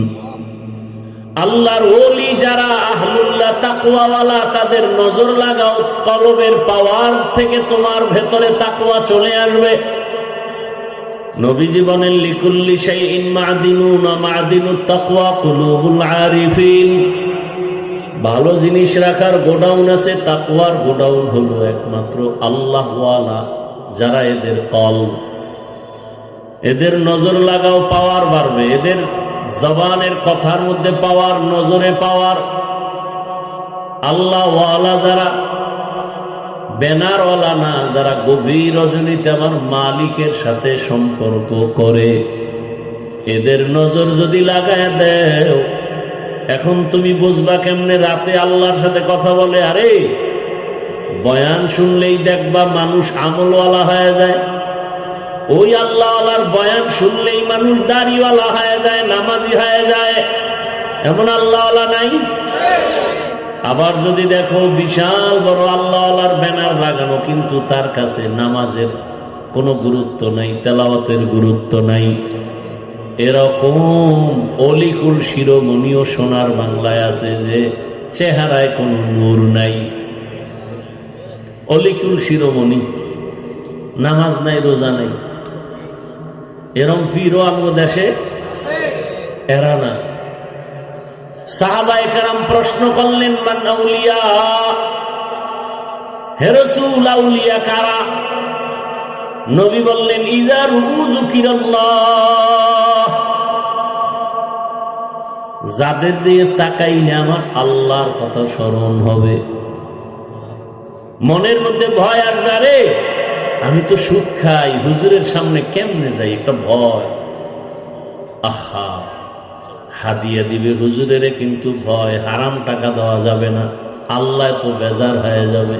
আল্লাহর ওলি যারা আহলুল্লাহ তাকওয়াওয়ালা, তাদের নজর লাগাও, কলবের পাওয়ার থেকে তোমার ভেতরে তাকওয়া চলে আসবে। নবীজি বলেন লিকুল্লি শাইইন মা'দিনুন ওয়া মা'দিনুত তাকওয়া কুলুবুল আরিফিন। ভালো জিনিস রাখার গোডাউন আছে, তাকওয়ার গোডাউন হলো একমাত্র আল্লাহওয়ালা যারা, এদের কলব, এদের নজর লাগাও, পাওয়ার বাড়বে। এদের জবানের কথার মধ্যে পাওয়ার, নজরে পাওয়ার। আল্লাহওয়ালা যারা, ব্যানারওয়ালা না, যারা গভীর রজনীতে আমার মালিকের সাথে সম্পর্ক করে, এদের নজর যদি লাগায় দেও, এখন তুমি বুঝবা কেমনে রাতে আল্লাহর সাথে কথা বলে। আরে বয়ান শুনলেই দেখবা মানুষ আমলওয়ালা হয়ে যায়। ওই আল্লাহওয়ালার বয়ান শুনলেই মানুষ দাড়িওয়ালা হয়ে যায়, নামাজি হয়ে যায়। এমন আল্লাহওয়ালা নাই? আবার যদি দেখো বিশাল বড় আল্লাহওয়ালার ব্যানার লাগানো, কিন্তু তার কাছে নামাজের কোনো গুরুত্ব নাই, তেলাওয়াতের গুরুত্ব নাই। এরকম অলিকুল শিরোমণিও সোনার বাংলায় আছে যে চেহারায় কোনো নূর নাই। অলিকুল শিরোমণি, নামাজ নাই, রোজা নাই। এরকম পীরও আমগো দেশে এরা না। সাহাবায়ে কেরাম প্রশ্ন করলেন মান আউলিয়া, হে রাসূল আউলিয়া কারা? নবী বললেন ইযা যুকিরাল্লাহ, যাদের দিয়ে তাকাইলে আমার আল্লাহর কথা স্মরণ হবে। মনের মধ্যে ভয় আসবে, আরে আমি তো সুদ খাই, হুজুরের সামনে কেমনে যাই, একটা ভয়। আহা, হাদিয়া দিবে হুজুরের, কিন্তু ভয়, হারাম টাকা দেওয়া যাবে না, আল্লাহ তো বেজার হয়ে যাবে।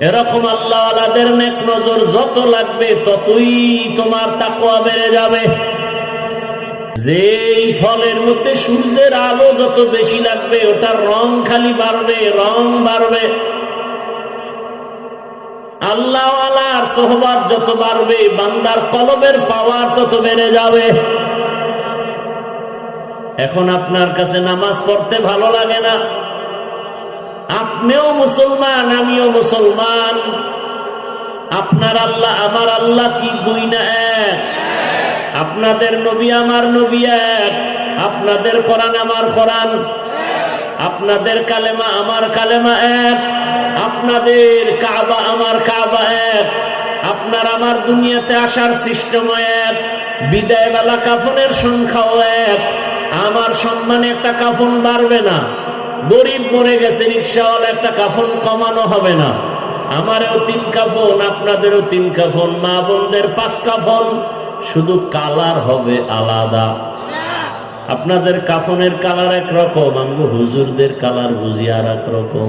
এরকম আল্লাহওয়ালাদের নেক নজর যত লাগবে, ততই তোমার তাকওয়া বেড়ে যাবে। যেই ফলের মধ্যে সূর্যের আলো যত বেশি লাগবে, ওটার রং খালি বাড়বে, রং বাড়বে। আল্লাহওয়ালার সোহবত যত বাড়বে, বান্দার কলবের পাওয়ার তত বেড়ে যাবে। এখন আপনার কাছে নামাজ পড়তে ভালো লাগে না, আপনিও মুসলমান, আমিও মুসলমান। আপনার আল্লাহ আমার আল্লাহ কি দুই না এক? আপনাদের নবী আমার নবী এক, আপনাদের কোরআন আমার কোরআন, আপনাদের কালেমা আমার কালেমা এক, আপনাদের কাবা আমার কাবা এক, আপনার আমার দুনিয়াতে আসার সিস্টেম এক, বিদায় বেলা কাফনের সংখ্যাও এক। আমার সম্মানে একটা কাফন বাড়বে না, গরিব মরে গেছে রিকশাওয়ালা একটা কাফন কমানো হবে না। আমারও 3 কাফন, আপনাদেরও 3 কাফন, মা বোনদের 5 কাফন, শুধু কালার হবে আলাদা। আপনাদের কাফনের কালার একরকম, আমগো হুজুরদের কালার বুঝি আর এক রকম।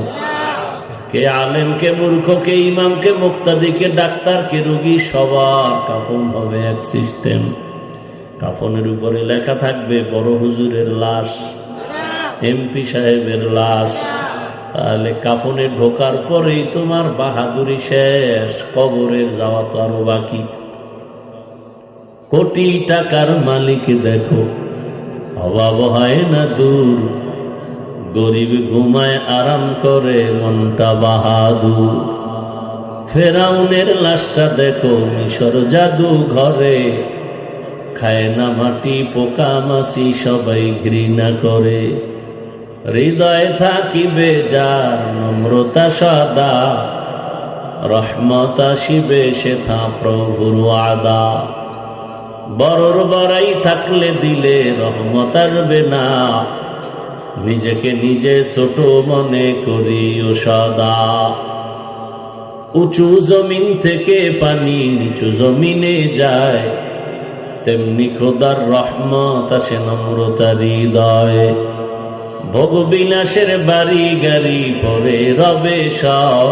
কে আলেম, কে মূর্খ, কে ইমাম, কে মুক্তাদি, কে ডাক্তার, কে রোগী, সবার কাফন হবে এক সিস্টেম। কাফনের উপরে লেখা থাকবে বড় হুজুরের লাশ, এমপি সাহেবের লাশ। তাহলে কাফনে ঢোকার পরেই তোমার বাহাদুরি শেষ, কবরের যাওয়া তো আরো বাকি। কোটি টাকার মালিক দেখো, অভাব হয় না দূর, গরিব ঘুমায় আরাম করে মনটা বাহাদুর। ফেরাউনের লাশটা দেখো মিশর জাদু ঘরে, খায় না মাটি পোকা মাছি সবাই ঘৃণা করে। হৃদয়ে থাকিবে যার নম্রতা সদা, রহমত আসিবে সেথা প্রভুর ওয়াদা। বড়র বড়াই থাকলে দিলে রহমত আসবে না, নিজেকে নিজে ছোট মনে করিও সদা। উঁচু জমিন থেকে পানি নিচু জমিনে যায়, তেমনি খোদার রহমত আসে নম্রতার হৃদয়ে। ভোগ বিলাসের বাড়ি গাড়ি পরে রবে সব,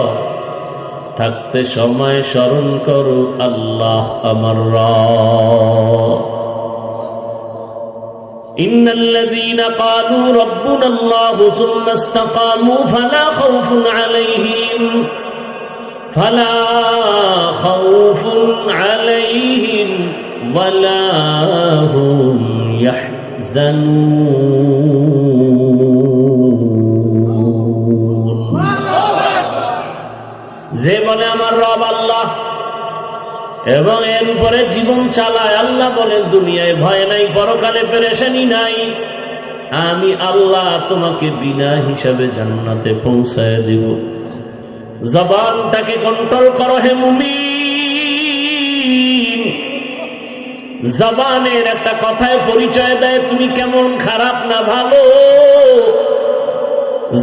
থাকতে সময় স্মরণ করো আল্লাহ আমার রব। ইন্নাল্লাযীনা ক্বালু রাব্বুনাল্লাহু সুম্মা ইসতাকামু ফালা খাউফুন আলাইহিম ফালা খাউফুন আলাইহিম ওয়ালা হুম ইয়াহজানুন। যে বলে আমার রব আল্লাহ এবং এর উপরে জীবন চালায়, আল্লাহ বলেন দুনিয়ায় ভয় নাই, পরকালে পেরেশানি নাই, আমি আল্লাহ তোমাকে বিনা হিসাবে জান্নাতে পৌঁছায় দিব। জবানটাকে কন্ট্রোল করো হে মুমিন। জবানের একটা কথায় পরিচয় দেয় তুমি কেমন খারাপ না ভালো।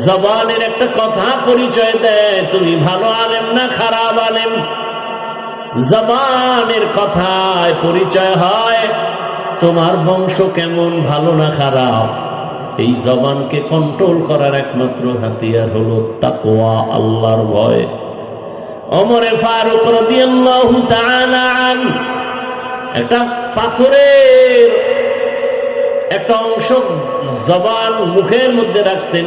জবানের একটা কথা পরিচয় দেয় তুমি ভালো আলেম না খারাপ আলেম। জবানের কথায় পরিচয় হয় তোমার বংশ কেমন ভালো না খারাপ। এই জবানকে কন্ট্রোল করার একমাত্র হাতিয়ার হলো তাকওয়া, আল্লাহর ভয়। ওমরে ফারুক রাদিয়াল্লাহু তাআলা আন একটা পাথরের একটা অংশ জবান মুখের মধ্যে রাখতেন,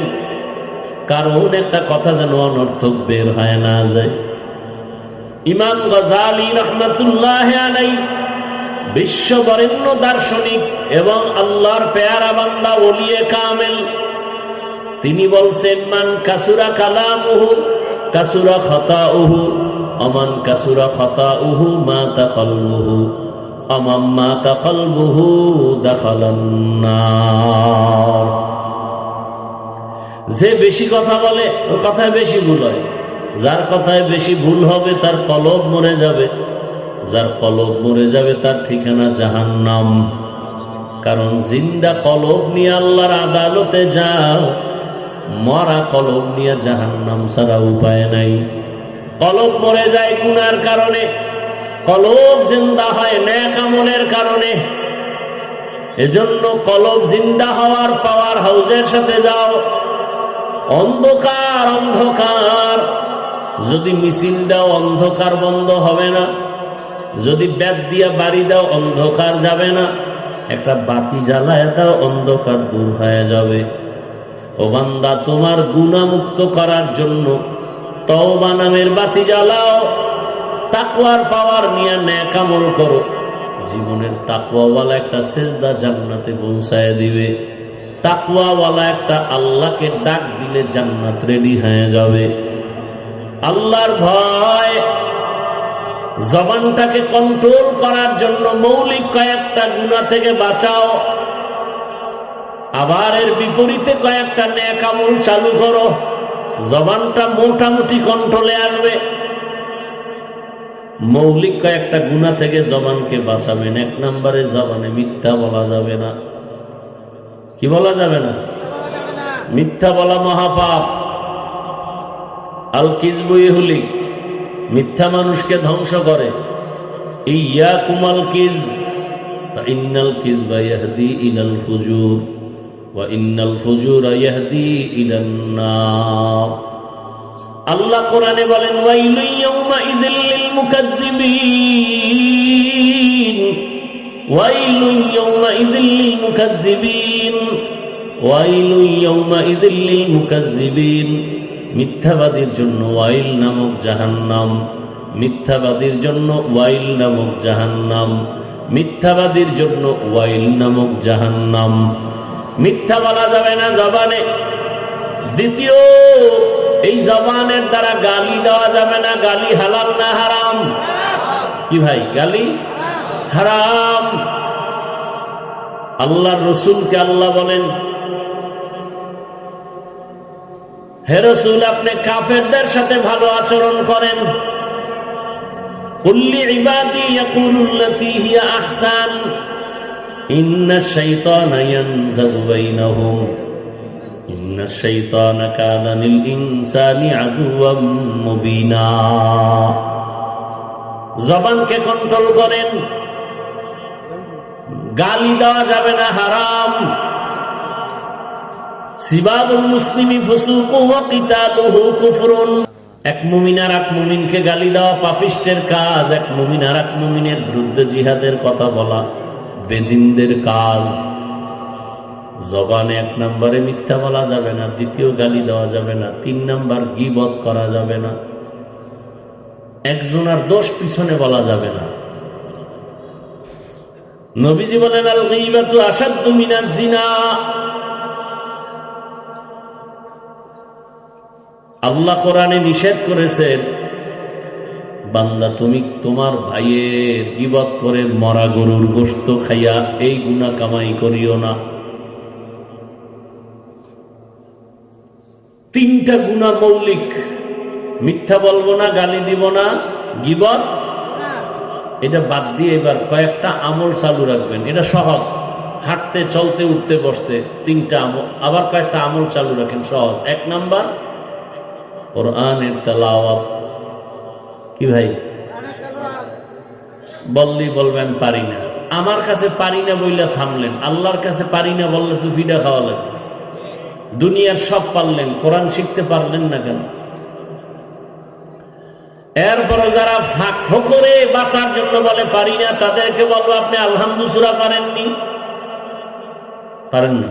কারণ একটা কথা যেন অনর্থক বের হয় না যায়। ইমাম গজালি রহমাতুল্লাহ আলাইহি বিশ্ববরেণ্য দার্শনিক এবং আল্লাহর পেয়ারা বান্দা ওলিয়ে কামেল, তিনি বলছেন মান কাসুরা কালামুহু কাসুরা খাতাউহু আমান কাসুরা খাতাউহু মাতা কলবুহু আমাম মাতা কলবুহু দাখালান নার। যে বেশি কথা বলে ওর কথায় বেশি ভুল হয়, যার কথায় বেশি ভুল হবে তার কলব মরে যাবে, যার কলব মরে যাবে তার ঠিকানা জাহান্নাম। কারণ জিন্দা কলব নিয়ে আল্লাহর আদালতে যাও, মরা কলব নিয়ে জাহান্নাম ছাড়া উপায় নাই। কলব মরে যায় গুনার কারণে, কলব জিন্দা হয় নেক আমলের কারণে। এজন্য কলব জিন্দা হওয়ার পাওয়ার হাউজের সাথে যাও। অন্ধকার অন্ধকার যদি মিছিল দাও অন্ধকার বন্ধ হবে না, যদি ব্যাট দিয়া বাড়ি দাও অন্ধকার যাবে না, একটা বাতি জ্বালায় দাও অন্ধকার দূর হয়ে যাবে। ও বান্দা, তোমার গুনাহমুক্ত করার জন্য তওবা নামের বাতি জ্বালাও, তাকওয়ার পাওয়ার নিয়ে নেক আমল করো। জীবনের তাকওয়াওয়ালা একটা সেজদা জান্নাতে পৌঁছায় দিবে। তাকওয়াওয়ালা একটা আল্লাহকে ডাক দিলে জান্নাত রেডি হয়ে যাবে। আল্লাহর ভয় জবানটাকে কন্ট্রোল করার জন্য মৌলিক কয়েকটা গুনাহ থেকে বাঁচাও, আবার এর বিপরীতে কয়েকটা নেক আমল চালু করো। জবানটা মোটামুটি কন্ট্রোলে আসবে। মৌলিক কয়েকটা গুনাহ থেকে জবানকে বাঁচাবেন। এক নম্বরে জবানে মিথ্যা বলা যাবে না। কি বলা যাবে না? মিথ্যা বলা মহাপাপ। আল কিযবু ইহলিক, মিথ্যা মানুষকে ধ্বংস করে। ইয়াকুমাল কিযব ফাইন্নাল কিযবা ইয়াহদি ইলাল ফুজুর ওয়া ইন্নাল ফুজুরা ইয়াহদি ইলান নার। আল্লাহ কোরআনে বলেন ওয়াইলু ইয়াউমা ইযিল লিল মুকাজ্জিবিন, ওয়াইলু ইয়াউমা ইযিল লিল মুকাজ্জিবিন, ওয়াইলু ইয়াউমা ইযিল লিল মুকাজ্জিবিন। মিথ্যাবাদীর জন্য ওয়াইল নামক জাহান্নাম, মিথ্যাবাদীর জন্য ওয়াইল নামক জাহান্নাম, মিথ্যাবাদীর জন্য ওয়াইল নামক জাহান্নাম। মিথ্যা বলা যাবে না জবানে। দ্বিতীয়, এই জবানের দ্বারা গালি দেওয়া যাবে না। গালি হালাল না হারাম? কি ভাই, গালি হারাম। আল্লাহর রাসূলকে আল্লাহ বলেন, হে রাসূল, আপনি কাফেরদের সাথে ভালো আচরণ করেন। কুল্লি ইবাদি ইয়াকুলুল্লাতী হিয়া আহসান ইন্নাশ শাইতানা ইয়ানজাগু বাইনাহুম ইন্নাশ শাইতানা কানা লিল ইনসানি আদুওয়াম মুবিনা। জবানকে কন্ট্রোল করেন। গালি দেওয়া যাবে না, হারাম। সিবাবুল মুসলিমি ফুসুকুহু ওয়া কিতালুহু কুফরুন। এক মুমিন আর এক মুমিনকে গালি দেওয়া পাপিষ্টের কাজ। এক মুমিন আর এক মুমিনের বিরুদ্ধে জিহাদের কথা বলা বেদিনদের কাজ। জবানে এক নম্বরে মিথ্যা বলা যাবে না, দ্বিতীয় গালি দেওয়া যাবে না, তিন নম্বর গীবত করা যাবে না। একজনের দোষ পিছনে বলা যাবে না। নবীজি বলেন আল গীবাতু আশাদ্দু মিনাজ জিনা। আল্লাহ কোরআনে নিষেধ করেছেন, বান্দা তুমি তোমার ভাইয়ের গীবত করে মরা গরুর গোশত খাইয়া এই গুনাহ কামাই করিও না। তিনটা গুনাহ মৌলিক, মিথ্যা বলবো না, গালি দিব না, গীবত, এটা বাদ দিয়ে এবার কয়েকটা আমল চালু রাখবেন। এটা সহজ, হাঁটতে চলতে উঠতে বসতে তিনটা আমল, আবার কয়েকটা আমল চালু রাখেন, সহজ। এক নাম্বার কোরআনের তেলাওয়াত। কি ভাই বললি বলবেন পারি না, আমার কাছে পারি না বললে থামলেন, আল্লাহর কাছে পারি না বললে তো ফিডা খাওয়া লাগবে। দুনিয়ার সব পারলেন, কোরআন শিখতে পারলেন না কেন? এরপরে যারা ফাঁক করে বাঁচার জন্য বলে পারি না, তাদেরকে বলবো আপনি আলহামদু সূরা পারেননি, পারেন না,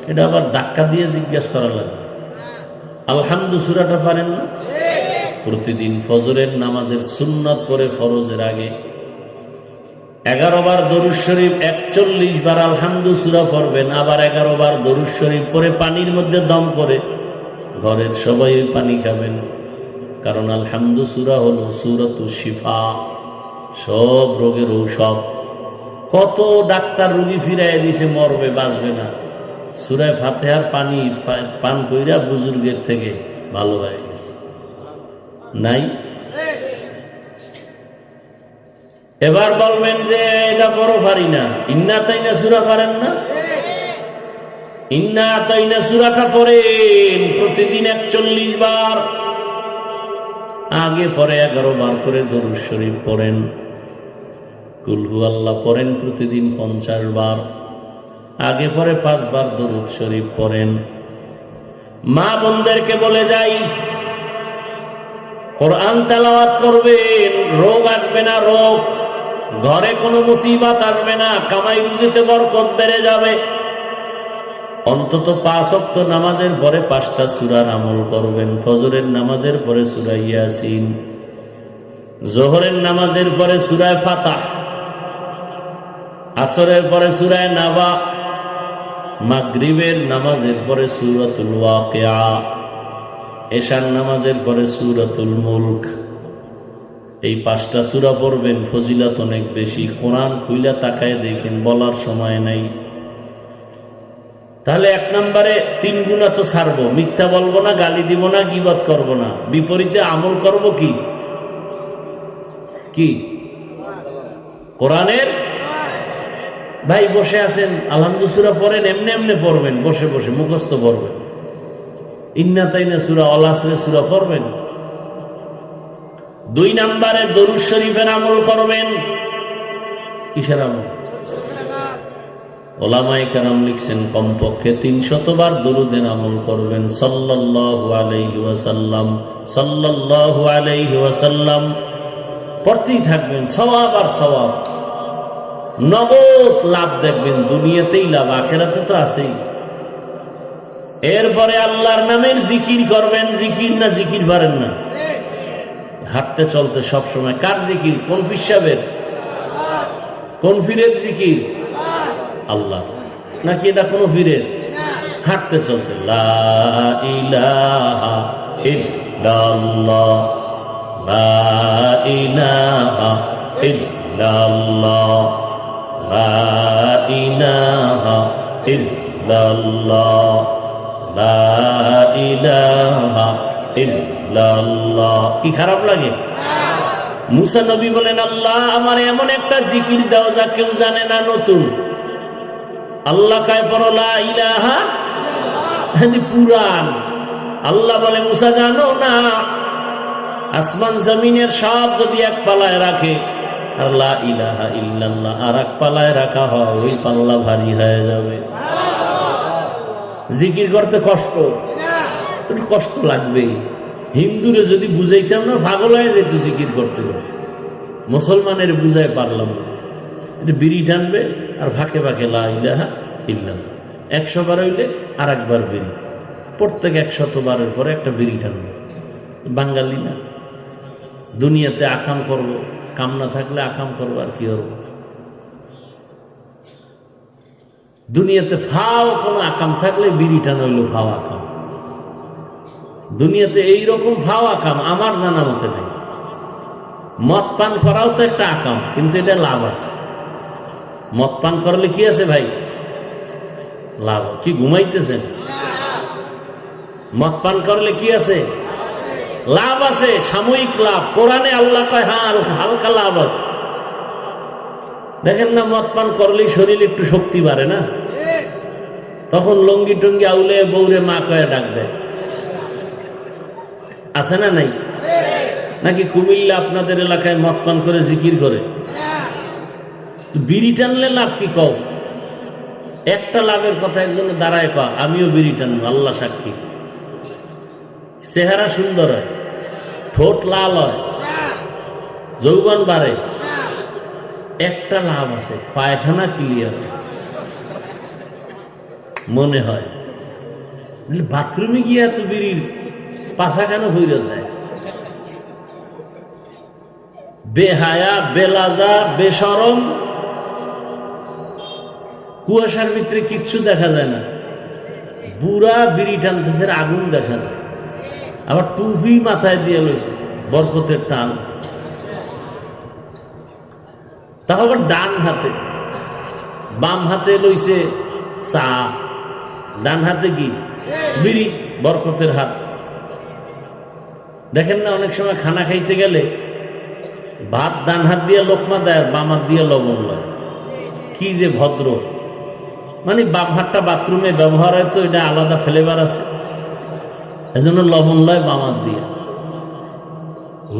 এটা আবার ধাক্কা দিয়ে জিজ্ঞাসা করা লাগে। আলহামদু সূরাটা পারেন না? প্রতিদিন ফজরের নামাজের সুন্নাত পড়ে ফরজের আগে 11 বার দরুদ শরীফ, 41 বার আলহামদু সূরা পড়বেন, আবার 11 বার দরুদ শরীফ পড়ে পানির মধ্যে দম করে ঘরের সবাই পানি খাবেন। কারণ আলহামদু সূরা হলো সূরাতুশ শিফা, সব রোগের ঔষধ। কত ডাক্তার রোগী ফিরাইয়া দিয়েছে, মরবে বাঁচবে না, সূরা ফাতিহার পানি পান কইরা বুজুর্গের থেকে ভালো হয়ে গেছে। নাই? এবার বলবেন যে এটা বড় পারি না, ইন্না তাইনা সূরা পারেন না? ইন্না তাইনা সূরাটা পড়েন প্রতিদিন 41 বার, আগে পরে 11 বার করে দরুদ শরীফ পড়েন, কুল হুয়াল্লাহ পড়েন প্রতিদিন 50 বার, আগে পরে 5 বার দরুদ শরীফ পড়েন। মা বোনদেরকে বলে যাই, কোরআন তেলাওয়াত করবেন, রোগ আসবে না, রোগ ঘরে কোনো মুসিবত আসবে না, কামাই রুজিতে বরকত বেড়ে যাবে। অন্তত 5 ওয়াক্ত নামাজের পরে 5টা সূরার আমল করবেন। ফজরের নামাজের পরে সূরা ইয়াসিন, যোহরের নামাজের পরে সূরা ফাতিহা, আসরের পরে সূরা নাবা, মাগরিবের নামাজের পরে সূরাতুল ওয়াকিয়া, এশার নামাজের পরে সূরাতুল মুলক। এই 5টা সূরা পড়বেন, ফজিলত অনেক বেশি। কোরআন খুইলা তাকায় দেখেন, বলার সময় নাই। তাহলে 1 নম্বরে 3 গুনাহ তো ছাড়বো, মিথ্যা বলবো না, গালি দিব না, গীবত করব না। বিপরীতে আমল করব কি? কি? কোরআনের। ভাই বসে আছেন, আলহামদু সূরা পড়েন, এমনি এমনি পড়বেন, বসে বসে মুখস্থ পড়বেন। ইন্না তাইনা সূরা, আল আসরে সূরা পড়বেন। 2 নম্বরে দরুদ শরীফের আমল করবেন। কিসের আমল? ওলামায়ে কেরাম লিখছেন কমপক্ষে 300 বার দরুদের আমল করবেন। সাল্লাল্লাহু আলাইহি ওয়াসাল্লাম, সাল্লাল্লাহু আলাইহি ওয়াসাল্লাম পড়তেই থাকবেন, সওয়াব আর সওয়াব, নগদ লাভ দেখবেন। দুনিয়াতেই লাভ, আখিরাতে তো আছেই। এরপরে আল্লাহর নামের জিকির করবেন। জিকির না জিকির পারেন না? হাঁটতে চলতে সব সময় কার জিকির? কোন পিসাবের? কোন পীরের জিকির? আল্লাহ। নাকি এটা কোন পীরের? হাঁটতে চলতে লা ইলাহা ইল্লাল্লাহ, লা ইলাহা ইল্লাল্লাহ, লা ইলাহা ইল্লাল্লাহ, লা ইলাহা ইল্লাল্লাহ। কি খারাপ লাগে? মুসা নবী বলেন, আল্লাহ আমার এমন একটা জিকির দাও যা কেউ জানে না, নতুন। আল্লাহ কায় পড়ো লা ইলাহা, পুরান। আল্লাহ বলে, মুসা জানো না, আসমান জমিনের সব যদি এক পালায় রাখে আর লা ইলাহা ইল্লাল্লাহ আর এক পালায় রাখা হয়, ওই পাল্লা ভারী হয়ে যাবে। জিকির করতে কষ্ট, একটু কষ্ট লাগবেই। হিন্দুরে যদি বুঝাইতাম না, পাগল হয়ে যেত জিকির করতে। মুসলমানের বুঝাই পারলাম না। এটা বিড়ি টানবে আর ফাঁকে ফাঁকে লা ইলাহা ইল্লাল্লাহ 100 বার হইলে আর একবার বিড়ি, প্রত্যেক 100 বারের পরে একটা বিড়ি টানবে। বাঙালি না? দুনিয়াতে আকাম করব, কাম না থাকলে আকাম করবো, আর কি করবো? দুনিয়াতে ফাও কোনো আকাম থাকলে বিড়িটা নইল ফাও আকাম। দুনিয়াতে এইরকম ফাও আকাম আমার জানা মতে নেই। মদ পান করাও তো একটা আকাম, কিন্তু এটা লাভ আছে। মদ পান করলে কি আছে ভাই? লাভ। কি ঘুমাইতেছেন? মদ পান করলে কি আছে? লাভ আছে, সাময়িক লাভ। কোরআনে আল্লাহ কয় হ্যাঁ হালকা লাভ আছে। দেখেন না, মদ পান করলেই শরীর একটু শক্তি বাড়ে না? তখন লঙ্গি টঙ্গি আউলে বৌরে মা কয়ে ডাক দেয়, আছে না নাই? নাকি কুমিল্লা আপনাদের এলাকায় মদ পান করে জিকির করে? বিড়ি টানলে লাভ কি কও? একটা লাভের কথা একজনে দাঁড়ায় পা, আমিও বিড়ি টানবো, আল্লাহ সাক্ষী। চেহারা সুন্দর হয়, ঠোঁট লাল হয়, যৌবন বাড়ে। একটা লাভ আছে, পায়খানা ক্লিয়ার মনে হয়। বাথরুমে গিয়ে এত বিড়ির পাশা কেন হইরে যায়? বেহায়া, বেলাজা, বেশরম, কুয়াশার ভিতরে কিচ্ছু দেখা যায় না, বুড়া বিড়ি টানতেছে, আগুন দেখা যায়। আবার টুপি মাথায় দিয়ে লইছে, বরকতের টান। তা আবার ডান হাতে, বাম হাতে লইছে চা, ডান হাতে কি? বিড়ি, বরকতের হাত। দেখেন না, অনেক সময় খানা খাইতে গেলে ভাত ডান হাত দিয়ে লোকমা দেয়, আর বাম হাত দিয়ে লবণ লয়। কি যে ভদ্র! মানে বাম হাতটা বাথরুমে ব্যবহার হয় তো, এটা আলাদা ফ্লেভার আছে, এজন্য লবণ লয় বাম হাত দিয়ে।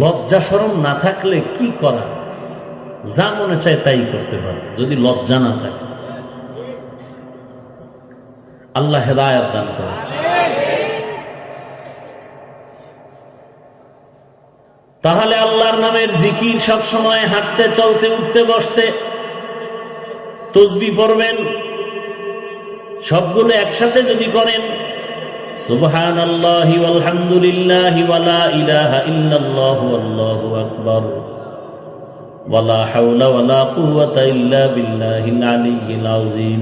লজ্জা শরম না থাকলে কি করা? যা মনে চায় তাই করতে পারে, যদি লজ্জা না থাকে। আল্লাহ হেদায়েত দান করে। তাহলে আল্লাহর নামের জিকির সব সময়, হাঁটতে চলতে উঠতে বসতে তাসবিহ পড়বেন। সবগুলো একসাথে যদি করেন, সুবহানাল্লাহি ওয়ালহামদুলিল্লাহি ওয়ালা ইলাহা ইল্লাল্লাহু আল্লাহু আকবার ওয়ালা হাওলা ওয়ালা কুওয়াতা ইল্লা বিল্লাহিল আলিয়্যিল আযীম।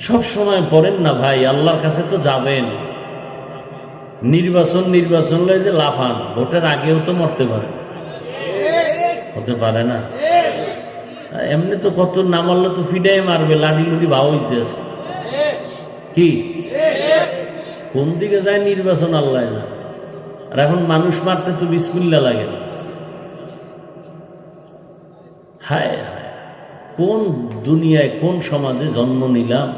সব সময় পড়েন না ভাই, আল্লাহর কাছে তো যাবেন। নির্বাচন লয় যে লাফান, ভোটের আগেও তো মরতে পারে, হতে পারে না? এমনি তো কত না মারলে তো ফিডাই মারবে, লাঠি লুটি ভাও হইতে আছে। কি কোন দিকে যায় নির্বাচন আল্লাহ না। আর এখন মানুষ মারতে তো বিসমিল্লাহ লাগে না। হায় হায়, কোন দুনিয়ায় কোন সমাজে জন্ম নিলাম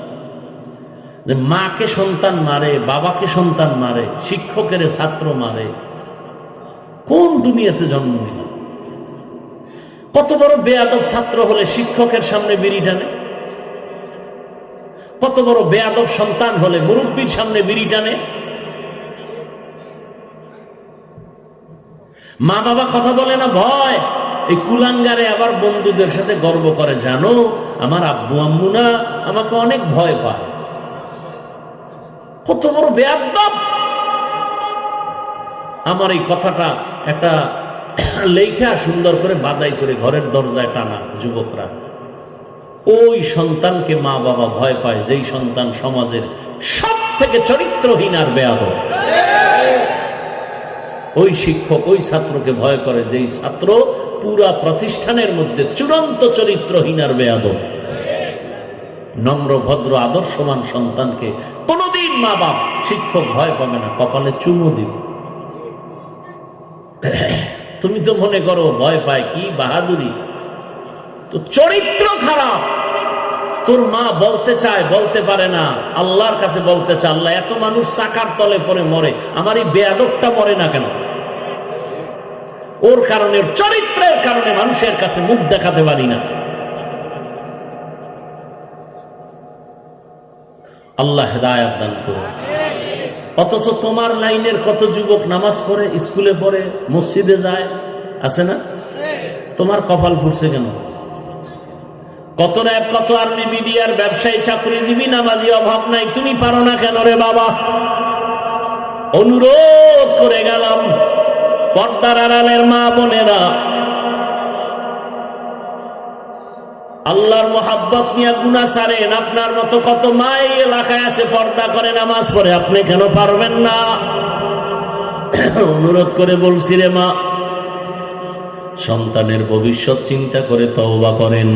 যে মাকে সন্তান মারে, বাবাকে সন্তান মারে, শিক্ষকের ছাত্র মারে? কোন দুনিয়াতে জন্ম নিলাম? কত বড় বেয়াদব ছাত্র হলে শিক্ষকের সামনে বিড়ি টানে, কত বড় বেয়াদব সন্তান হলে মুরব্বীর সামনে বিড়ি টানে। মা বাবা কথা বলে না ভয়, এই কুলাঙ্গারে আবার বন্ধুদের সাথে গর্ব করে, জানো আমার আব্বু আম্মু না আমাকে অনেক ভয় পায়। কত বড় বেয়াদব! আমার এই কথাটা একটা লেখা সুন্দর করে বাদাই করে ঘরের দরজায় টানা যুবকরা। ওই সন্তানকে মা বাবা ভয় পায় যেই সন্তান সমাজের সব থেকে চরিত্রহীন আর বেয়াদব। ওই শিক্ষক ওই ছাত্রকে ভয় করে যেই ছাত্র পুরা প্রতিষ্ঠানের মধ্যে চূড়ান্ত চরিত্রহীন আর বেয়াদব। নম্র ভদ্র আদর্শবান সন্তানকে কোনদিন মা বাপ শিক্ষক ভয় পাবে না, কপালে চুমু দিবে। তুমি তো মনে করো ভয় পায়, কি বাহাদুরি! তো চরিত্র খারাপ। তোর মা বলতে চায়, বলতে পারে না, আল্লাহর কাছে বলতে চায়, আল্লাহ এত মানুষ চাকার তলে পড়ে মরে, আমার এই বেয়াদবটা মরে না কেন? ওর কারণে, চরিত্রের কারণে মানুষের কাছে মুখ দেখাতে পারি না। আল্লাহ হেদায়েত দান করুন। অথচ তোমার লাইনের কত যুবক নামাজ পড়ে, স্কুলে পড়ে, মসজিদে যায়, আছে না? তোমার কপাল ফুটছে কেন? কত র্যাব, কত আর্মি, বিডিআর, ব্যবসায়ী, চাকরিজীবী, নামাজি অভাব নাই, তুমি পারো না কেন রে বাবা? অনুরোধ করে গেলাম, পর্দার আড়ালের মা বোনেরা, আল্লাহর মোহাব্বত নিয়ে গুনাহ ছাড়েন। আপনার মতো কত মা এই এলাকায় আছে, পর্দা করে নামাজ পড়ে, আপনি কেন পারবেন না? অনুরোধ করে বলছি রে মা, সন্তানের ভবিষ্যৎ চিন্তা করে তওবা করেন।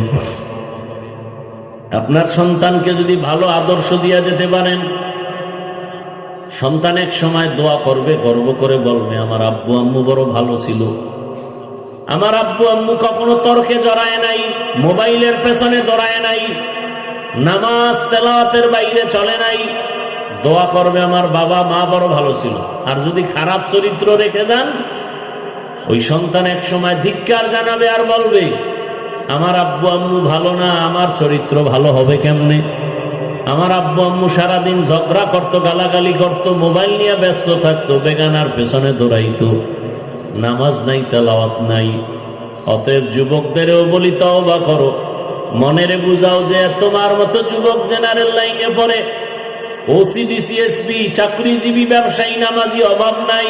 আপনার সন্তানকে যদি ভালো আদর্শ দিয়ে যেতে পারেন, সন্তান এক সময় দোয়া করবে, গর্ব করে বলবে আমার আব্বু আম্মু বড় ভালো ছিল, আমার আব্বু আম্মু কখনো তর্কে জড়ায় নাই, মোবাইলের পেছনে দৌড়ায় নাই, নামাজ তেলাওয়াতের বাইরে চলে নাই। দোয়া করবে আমার বাবা মা বড় ভালো ছিল। আর যদি খারাপ চরিত্র রেখে যান, ওই সন্তান এক সময় ধিক্কার জানাবে আর বলবে আমার আব্বু আম্মু ভালো না, আমার চরিত্র ভালো হবে কেমনে? আমার আব্বু আম্মু সারাদিন ঝগড়া করতো, গালাগালি করতো, মোবাইল নিয়ে ব্যস্ত থাকতো, বেগানার পেছনে দৌড়াইতো, নামাজ নাই, তেলাওয়াত নাই। অতএব যুবকদেরও বলি তওবা করো, মনেরে বুঝাও যে তোমার মতো যুবক জেনারেল লাইনে পড়ে, ওসিডি সিএসপি চাকরিজীবী ব্যবসায়ী নামাজি অভাব নাই।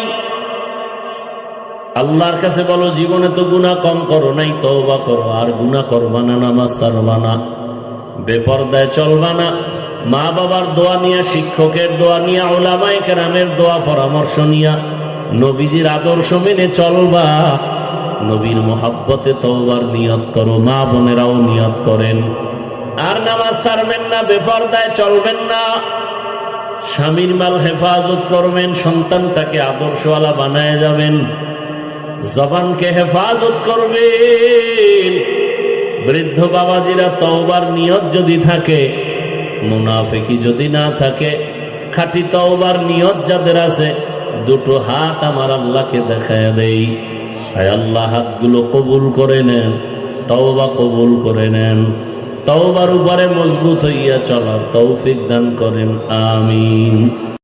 আল্লাহর কাছে বলো জীবনে তো গুনাহ কম করো নাই, তওবা করো, আর গুনাহ করবা না, নামাজ ছাড়বা না, বেপরদায় চলবা না, মা বাবার দোয়া নিয়া, শিক্ষকের দোয়া নিয়া, উলামায়ে কেরামের দোয়া পরামর্শ নিয়া নবীজির আদর্শ মেনে চলবা। নবীর মোহাব্বতে তওবার নিয়ত করো, মা বোনেরাও নিয়ত করেন। আর নামাজ ছাড়বেন না, বেপরদায় চলবেন না, স্বামীর মাল হেফাজত করবেন, সন্তানটাকে আদর্শওয়ালা বানায় যাবেন, জবানকে হেফাজত করবেন। বৃদ্ধ বাবাজিরা তওবার নিয়ত যদি থাকে, মুনাফিকি যদি না থাকে, খাঁটি তওবার নিয়ত যাদের আছে, দুটো হাত আমার আল্লাহকে দেখায় দেই, আয় আল্লাহ হাতগুলো কবুল করে নেন, তওবা কবুল করে নেন, তওবার উপরে মজবুত হইয়া চলার তৌফিক দান করেন, আমিন।